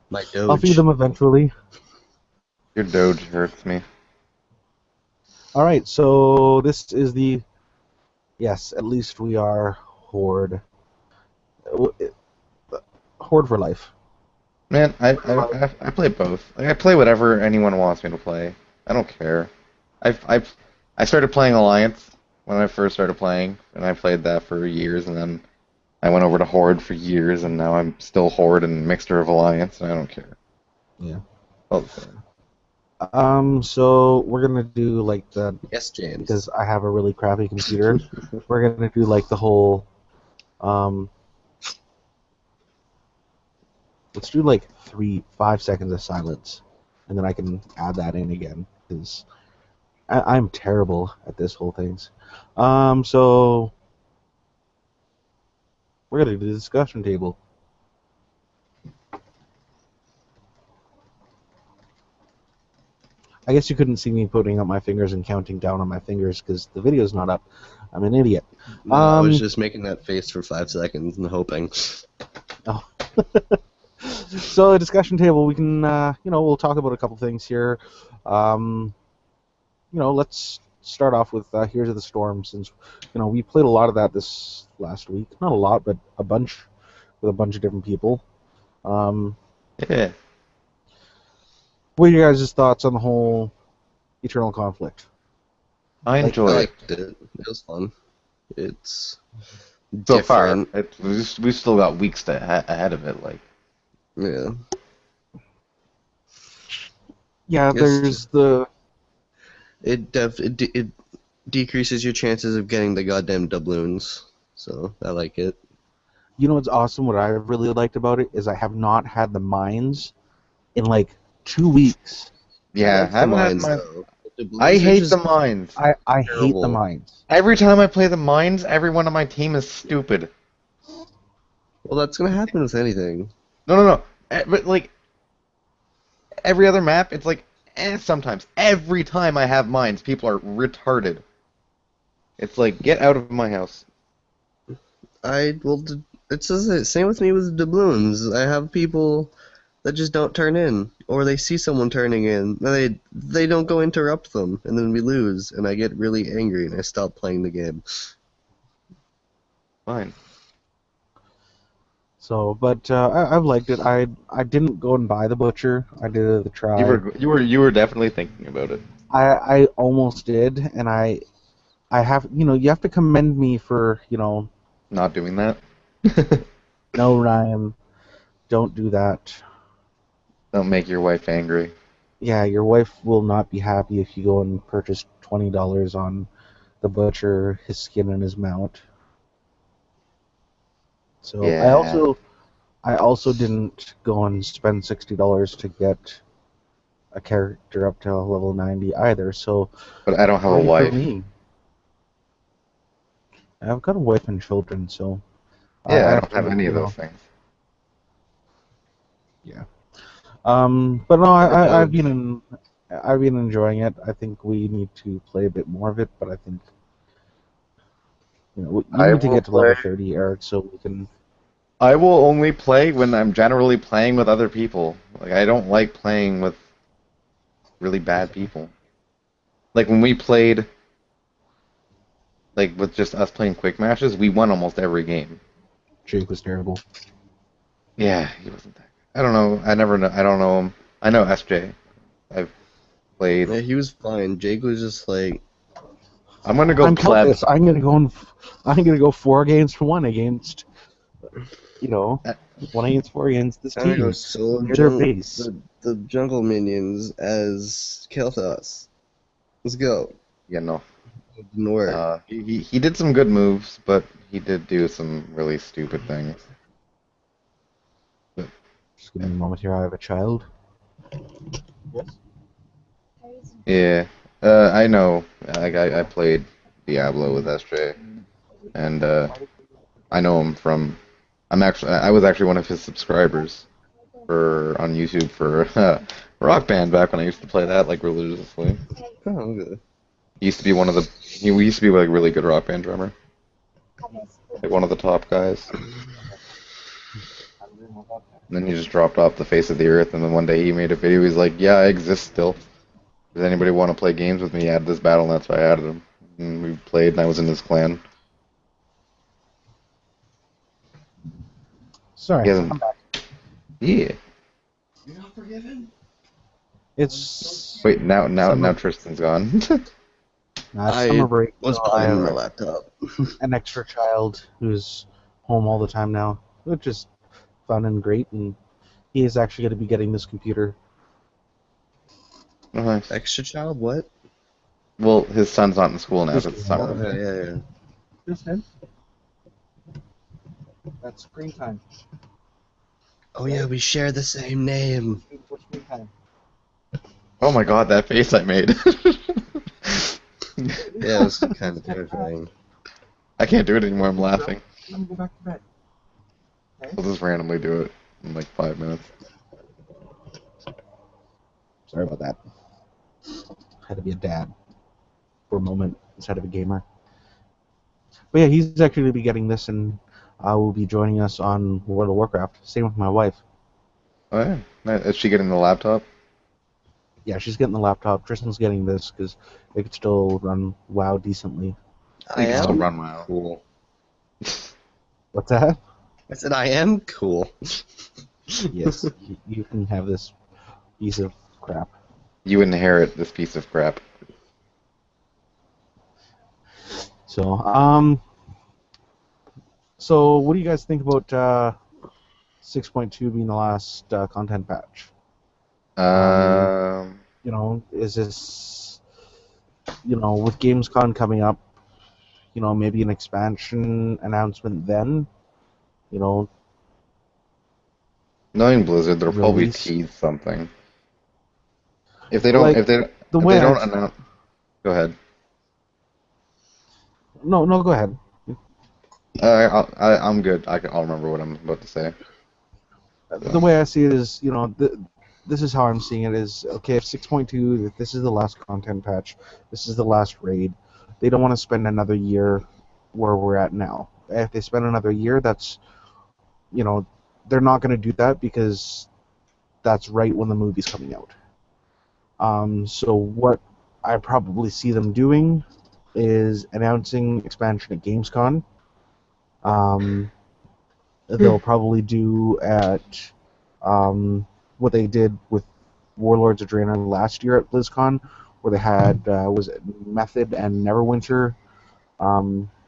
My I'll feed doge. them eventually. Your Doge hurts me. All right, so this is the. Yes, at least we are Horde. Horde for life. Man, I play both. Like, I play whatever anyone wants me to play. I don't care. I started playing Alliance when I first started playing, and I played that for years, and then I went over to Horde for years, and now I'm still Horde and mixture of Alliance, and I don't care. Yeah. All the same. So So we're gonna do like Yes, James. because I have a really crappy computer. We're gonna do like the whole. Let's do like 5 seconds of silence, and then I can add that in again because I'm terrible at this whole things. So we're gonna do the discussion table. I guess you couldn't see me putting up my fingers and counting down on my fingers because the video's not up. I'm an idiot. No, I was just making that face for 5 seconds and hoping. Oh. So a discussion table, we can, we'll talk about a couple things here. Let's start off with Here's of the Storm, since, we played a lot of that this last week. Not a lot, but a bunch, with a bunch of different people. Yeah. What are your guys' thoughts on the whole Eternal Conflict? I I enjoy it. liked it. It was fun. It's So far, different. we've still got weeks ahead of it. Like, Yeah. Yeah, Yes. there's the... It decreases your chances of getting the goddamn doubloons. So I like it. You know what's awesome? What I really liked about it is I have not had the mines in like 2 weeks. yeah, like I haven't had mines, my. though. The I doubloons are hate just the mines. I hate the Terrible. mines. Every time I play the mines, everyone on my team is stupid. Well, that's gonna happen with anything. No. But like every other map, it's like sometimes. Every time I have mines, people are retarded. It's like, get out of my house. It's the same with me with doubloons. I have people that just don't turn in, or they see someone turning in, and they don't go interrupt them, and then we lose, and I get really angry, and I stop playing the game. Fine. So, but I've liked it. I didn't go and buy the butcher. I did the try. You were definitely thinking about it. I almost did, and I have you have to commend me for Not doing that. no, Ryan, don't do that. Don't make your wife angry. Yeah, your wife will not be happy if you go and purchase $20 on the butcher, his skin, and his mount. So Yeah. I also didn't go and spend $60 to get a character up to level 90 either. So But I don't have a hooray for wife. me. I've got a wife and children, so Yeah, I have don't to, have any of those things. Yeah. But no, Yeah, I've been enjoying it. I think we need to play a bit more of it, but I think you I need to will get to level play. 30, Eric, so we can. I will only play when I'm generally playing with other people. Like, I don't like playing with really bad people. Like when we played, like with just us playing quick matches, we won almost every game. Jake was terrible. Yeah, he wasn't that good. I don't know. I never know. I don't know him. I know SJ. I've played. Yeah, he was fine. Jake was just like, I'm gonna go I'm pleb. Celtics. I'm gonna go 4 games to 1 against Uh, 1 against 4 against this I'm gonna go team solo near their base. the jungle minions as Kel'Thas. Let's go. Yeah, no. It didn't work. He did some good moves, but he did do some really stupid things. But Just give me a moment here. I have a child. yeah, I know. I played Diablo with SJ, and I know him from. I was actually one of his subscribers on YouTube for Rock Band back when I used to play that like religiously. Oh, okay. He used to be he used to be like a really good Rock Band drummer, like one of the top guys. And then he just dropped off the face of the earth, and then one day he made a video. He's like, "Yeah, I exist still. Does anybody want to play games with me?" He added this battle, and that's why I added him. And we played, and I was in his clan. Sorry, He hasn't. I'm back. Yeah. You're not forgiven? It's Wait, now Summer. Tristan's gone. summer break. Was so I playing on have my laptop. an extra child who's home all the time now, which is fun and great, and he is actually going to be getting this computer. Nice. Extra child? What? Well, his son's not in school now Just- because it's summer. Okay, yeah. Kristen, that's screen time. Oh yeah, we share the same name. For screen time. Oh my god, that face I made. Yeah, it was kind of terrifying. I can't do it anymore, I'm laughing. Let me go back to bed. We'll just randomly do it in like 5 minutes. Sorry about that. Had to be a dad for a moment instead of a gamer. But yeah, he's actually going to be getting this and will be joining us on World of Warcraft. Same with my wife. Oh yeah. Nice. Is she getting the laptop? Yeah, she's getting the laptop. Tristan's getting this because they could still run WoW decently. I You can still am run well. cool. What's that? I said I am cool. Yes, you can have this piece of crap. You inherit this piece of crap. So, so what do you guys think about 6.2 being the last content patch? You know, is this, you know, with Gamescom coming up, you know, maybe an expansion announcement then? You know, Knowing Blizzard, they'll probably Release. tease something. If they don't, Like, if they don't announce, go ahead. No, go ahead. I'm good. I'll remember what I'm about to say. The way I see it is, you know, this is how I'm seeing it is, okay, if 6.2, this is the last content patch, this is the last raid, they don't want to spend another year where we're at now. If they spend another year, that's, you know, they're not going to do that because that's right when the movie's coming out. So what I probably see them doing is announcing expansion at Gamescom. They'll probably do at what they did with Warlords of Draenor last year at BlizzCon, where they had was it Method and Neverwinter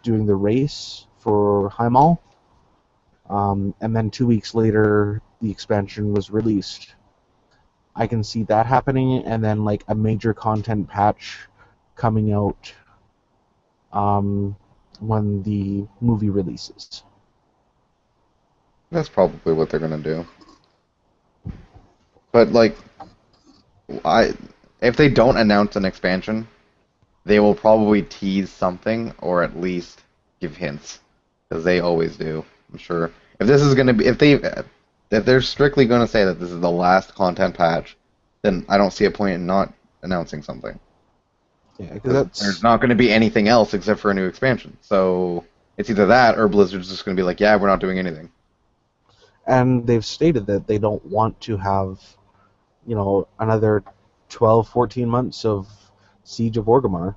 doing the race for Heimal, and then 2 weeks later the expansion was released. I can see that happening, and then like a major content patch coming out when the movie releases. That's probably what they're gonna do. But like, if they don't announce an expansion, they will probably tease something or at least give hints, because they always do. I'm sure. If this is gonna be, if they're strictly gonna say that this is the last content patch, then I don't see a point in not announcing something. Yeah, because There's not going to be anything else except for a new expansion. So it's either that or Blizzard's just going to be like, yeah, we're not doing anything. and they've stated that they don't want to have, you know, another 12, 14 months of Siege of Orgrimmar.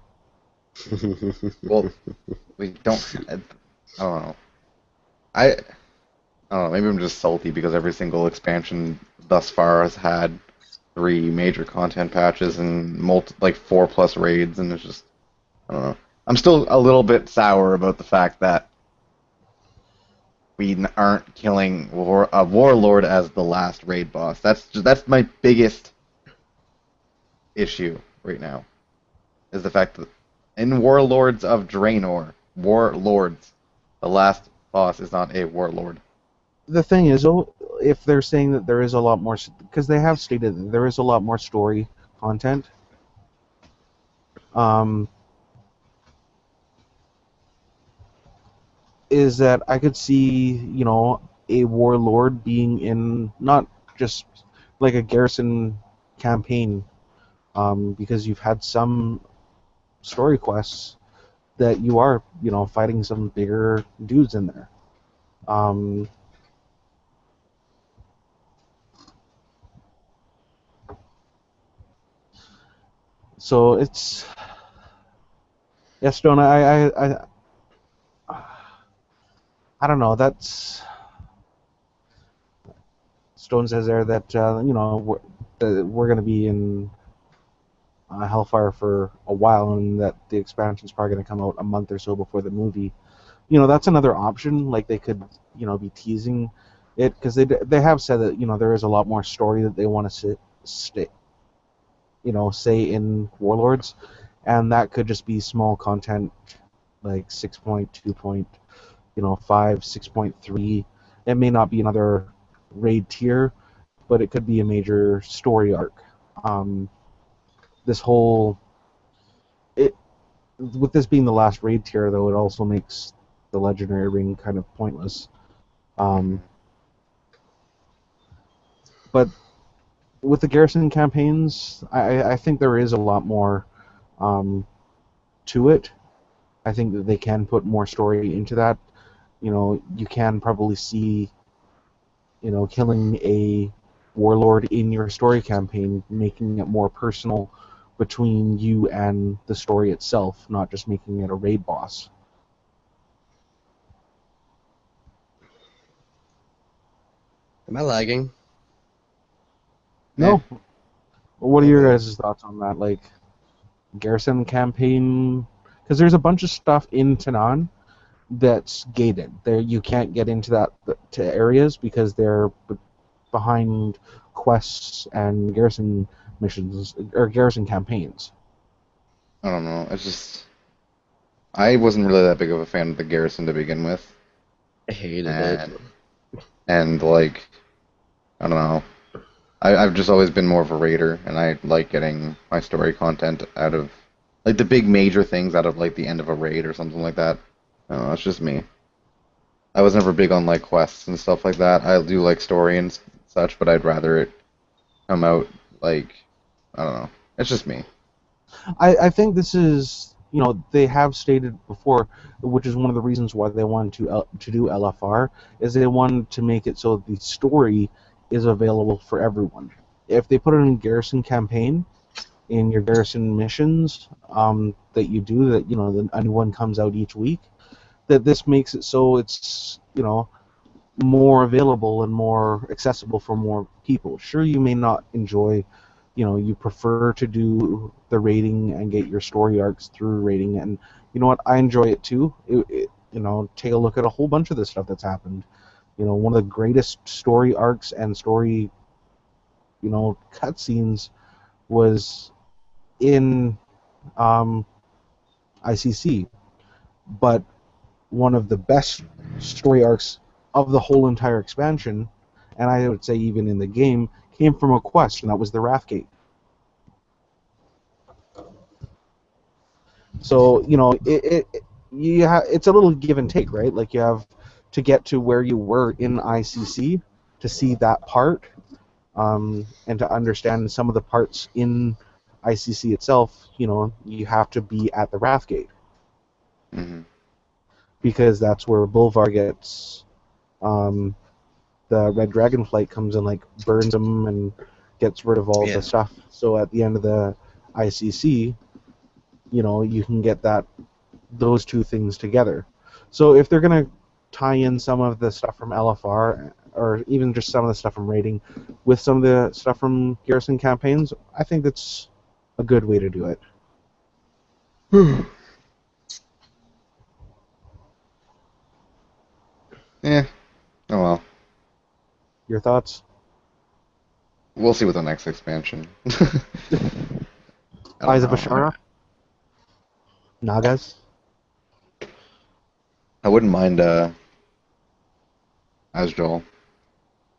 Well, we don't. I don't know. I don't know. Maybe I'm just salty because every single expansion thus far has had 3 major content patches and like 4+ raids, and it's just, I don't know. I'm still a little bit sour about the fact that we aren't killing a warlord as the last raid boss. That's my biggest issue right now, is the fact that in Warlords of Draenor, warlords, the last boss is not a warlord. The thing is, if they're saying that there is a lot more, because they have stated that there is a lot more story content, is that I could see, you know, a warlord being in not just like a garrison campaign, because you've had some story quests that you are, you know, fighting some bigger dudes in there. So it's, yeah, Stone. I don't know. That's Stone says there that you know we're going to be in Hellfire for a while, and that the expansion's probably going to come out a month or so before the movie. You know, that's another option. Like they could, you know, be teasing it because they have said that, you know, there is a lot more story that they want to stay. say in Warlords, and that could just be small content like 6.2.5, 6.3. It may not be another raid tier, but it could be a major story arc. This whole it with this being the last raid tier, though, it also makes the legendary ring kind of pointless. But with the garrison campaigns, I think there is a lot more to it. I think that they can put more story into that. You can probably see, killing a warlord in your story campaign, making it more personal between you and the story itself, not just making it a raid boss. Am I lagging? No. What are your Okay. guys' thoughts on that? Like, garrison campaign? Because there's a bunch of stuff in Tanan that's gated. There, you can't get into to areas because they're behind quests and garrison missions or garrison campaigns. I don't know. It's just I wasn't really that big of a fan of the garrison to begin with, I hated it. and like I don't know. I've just always been more of a raider, and I like getting my story content out of like the big major things out of like the end of a raid or something like that. I don't know. It's just me. I was never big on like quests and stuff like that. I do like story and such, but I'd rather it come out like I don't know. It's just me. I think this is, they have stated before, which is one of the reasons why they wanted to do LFR, is they wanted to make it so the story is available for everyone. If they put it in garrison campaign, in your garrison missions that you do, that a new one comes out each week, that this makes it so it's more available and more accessible for more people. Sure, you may not enjoy, you prefer to do the rating and get your story arcs through rating, and you know what, I enjoy it too. Take a look at a whole bunch of the stuff that's happened. One of the greatest story arcs and story, cutscenes was in ICC, but one of the best story arcs of the whole entire expansion, and I would say even in the game, came from a quest, and that was the Wrathgate. So it's a little give and take, right? Like you have to get to where you were in ICC to see that part, and to understand some of the parts in ICC itself. You have to be at the Wrathgate Hmm. because that's where Bolvar gets the Red Dragonflight comes and like burns them and gets rid of all Yeah. the stuff. So at the end of the ICC, you can get those two things together. So if they're gonna tie in some of the stuff from LFR or even just some of the stuff from rating with some of the stuff from garrison campaigns, I think that's a good way to do it. Yeah. Oh well. Your thoughts? We'll see with the next expansion. I don't Eyes of know. Ashara? Nagas? I wouldn't mind Asjol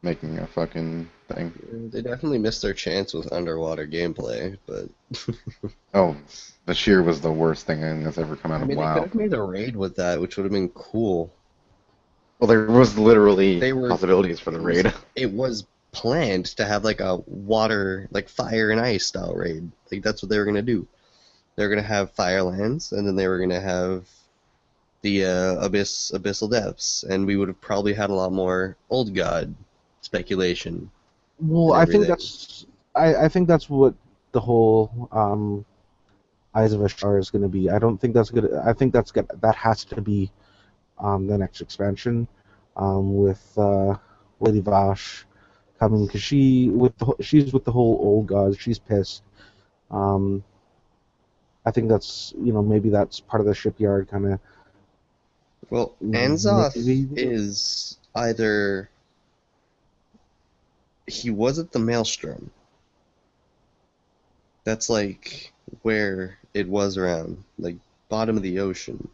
making a fucking thing. They definitely missed their chance with underwater gameplay, but Oh, the shear was the worst thing that's ever come out I of mean, they could WoW. have made a raid with that, which would have been cool. Well, there was literally They were, possibilities for the raid. it was planned to have like a water, like fire and ice style raid. Like that's what they were gonna do. They were gonna have Firelands, and then they were gonna have the abyssal depths, and we would have probably had a lot more old god speculation Well, and I think everything. I think that's what the whole Eyes of Ashar is going to be. I don't think that's good. I think that has to be the next expansion, with Lady Vash coming, because she's with the whole old gods. She's pissed. Um, I think that's maybe that's part of the shipyard kind of Well, Anzoth maybe. is either he was at the Maelstrom, That's like where it was around, like bottom of the ocean.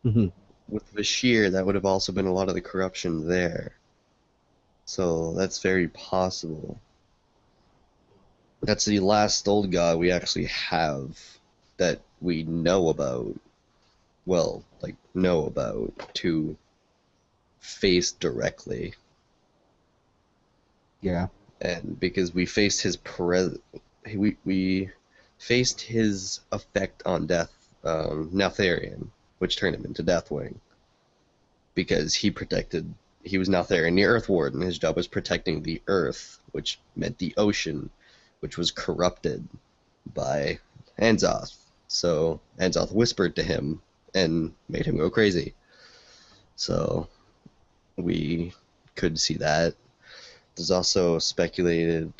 Hmm. With Bashir, that would have also been a lot of the corruption there. So that's very possible. That's the last old god we actually have that we know about. Well, like know about to face directly. Yeah. And because we faced his we faced his effect on Death, Neltharion, which turned him into Deathwing. Because he was Neltharion, the Earth Warden. His job was protecting the Earth, which meant the ocean, which was corrupted by Anzoth. So Anzoth whispered to him and made him go crazy. So we could see that. There's also speculated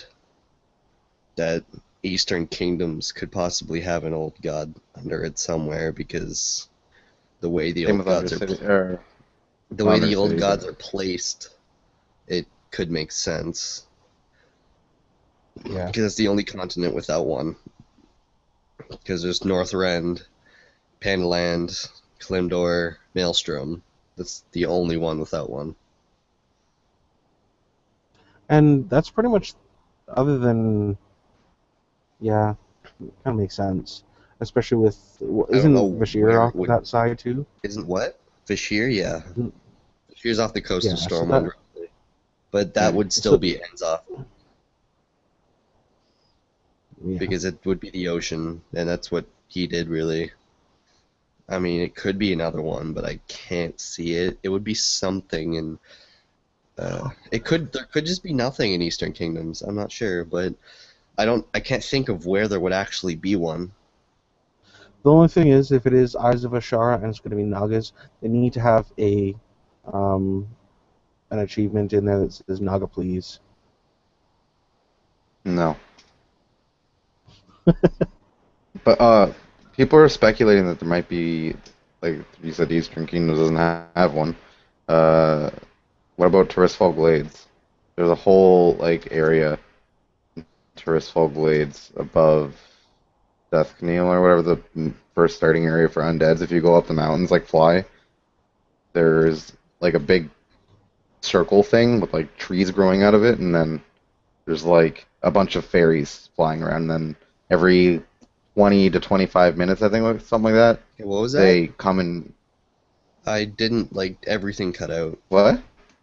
that Eastern kingdoms could possibly have an old god under it somewhere because the way the Same old with gods the way the old gods are placed, it could make sense. Yeah. Because it's the only continent without one. Because there's Northrend, Pandaland, Kalimdor, Maelstrom. That's the only one without one. And that's pretty much, other than, yeah, kind of makes sense. Especially with, I don't know isn't Vashir where off to that side too? isn't what? Vashir, yeah. Vashir's off the coast of Yeah, so Stormwind, roughly. But that would still so, be Enzoth, yeah. because it would be the ocean, and that's what he did, really. I mean, it could be another one, but I can't see it. It would be something, and there could just be nothing in Eastern Kingdoms. I'm not sure, but I can't think of where there would actually be one. The only thing is, if it is Eyes of Ashara and it's going to be Nagas, they need to have an achievement in there that says Naga, please. No. But people are speculating that there might be, like you said, Eastern Kingdom doesn't have one. What about Tirisfal Glades? There's a whole like area in Tirisfal Glades above Death Keneal or whatever the first starting area for undeads. If you go up the mountains like fly, there's like a big circle thing with like trees growing out of it, and then there's like a bunch of fairies flying around. And then every 20 to 25 minutes, I think, something like that, Okay, what was that? they come and I didn't like everything cut out. what?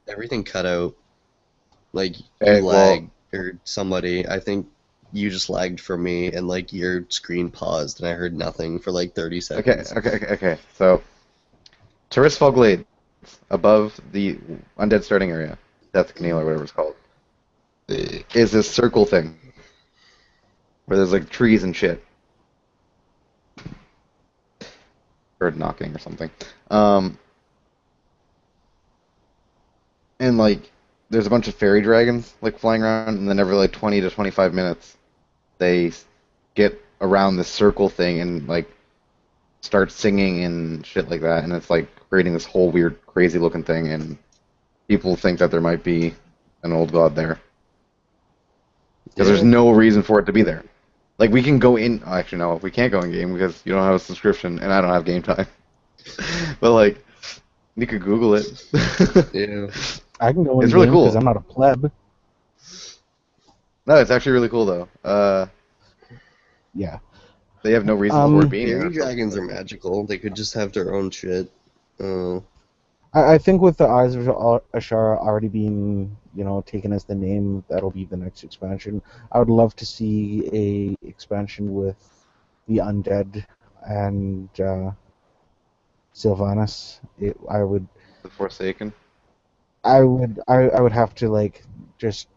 Everything cut out. Like you Well, lagged or somebody. I think you just lagged for me, and like your screen paused, and I heard nothing for like 30 okay, seconds. okay. So, Tirisfal Glade, above the undead starting area, Death Keneal or whatever it's called, is this circle thing where there's like trees and shit. Heard knocking or something. And like there's a bunch of fairy dragons like flying around, and then every like 20 to 25 minutes they get around this circle thing and like start singing and shit like that, and it's like creating this whole weird, crazy looking thing, and people think that there might be an old god there because there's no reason for it to be there. Like we can go in. Oh, actually, no, we can't go in game because you don't have a subscription, and I don't have game time. But like, you could Google it. Yeah. I can go in It's really cool. because I'm not a pleb. No, it's actually really cool though. Yeah. They have no reason for it being there. Fairy dragons are magical. They could just have their own shit. I think with the Eyes of Ashara already being, taken as the name, that'll be the next expansion. I would love to see a expansion with the undead and Sylvanas. The Forsaken. I would have to like just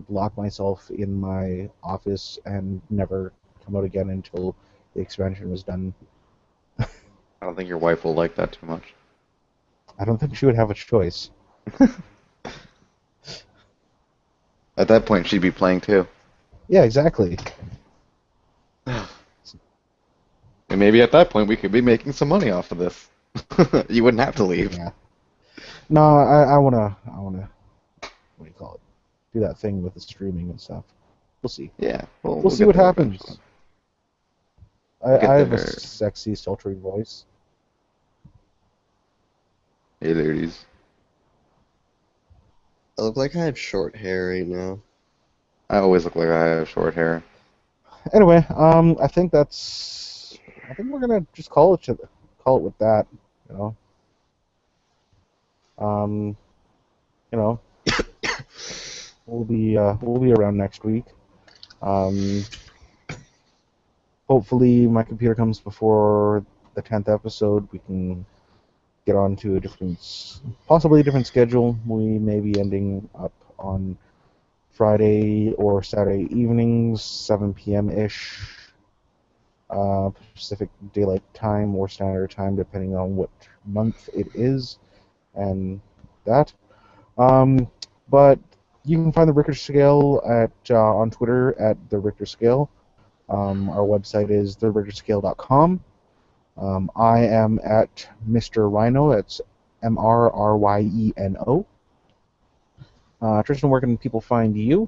lock myself in my office and never come out again until the expansion was done. I don't think your wife will like that too much. I don't think she would have a choice. At that point, she'd be playing too. Yeah, exactly. And maybe at that point, we could be making some money off of this. You wouldn't have to leave. Yeah. No, I wanna, what do you call it? Do that thing with the streaming and stuff. We'll see. Yeah, We'll see get what there happens. eventually. I have a there. sexy, sultry voice. Hey, ladies. I look like I have short hair right now. I always look like I have short hair. Anyway, I think we're gonna just call it with that. You know. Um, you know, we'll be around next week. Um, hopefully my computer comes before the 10th episode. We can get on to possibly a different schedule. We may be ending up on Friday or Saturday evenings, 7 p.m. ish, Pacific Daylight Time or Standard Time, depending on what month it is, and that. But you can find the Richter Scale on Twitter at the Richter Scale. Our website is therichterscale.com. I am at Mr. Rhino. That's MRRYENO. Tristan, where can people find you?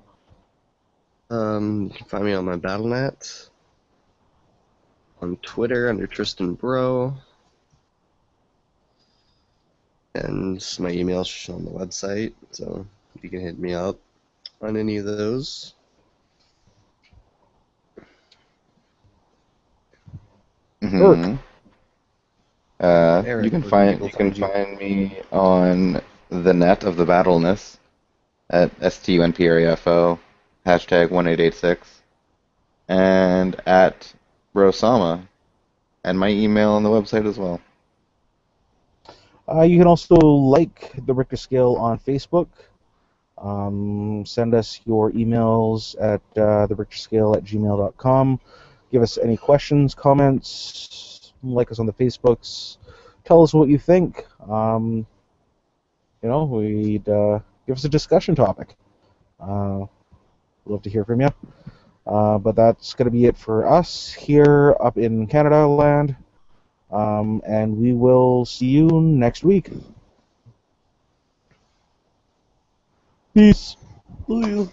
You can find me on my BattleNet, on Twitter under Tristan Bro, and my email's on the website, so you can hit me up on any of those. Mm-hmm. Eric, You can where can find people find you? me on the net of the Battleness at STUNPREFO #1886 and at Rosama, and my email on the website as well. You can also like the Richter Scale on Facebook. Send us your emails at therichterscale@gmail.com. Give us any questions, comments, like us on the Facebooks. Tell us what you think. We'd give us a discussion topic. Love to hear from you. But that's going to be it for us here up in Canada land. And we will see you next week. Peace. Love you.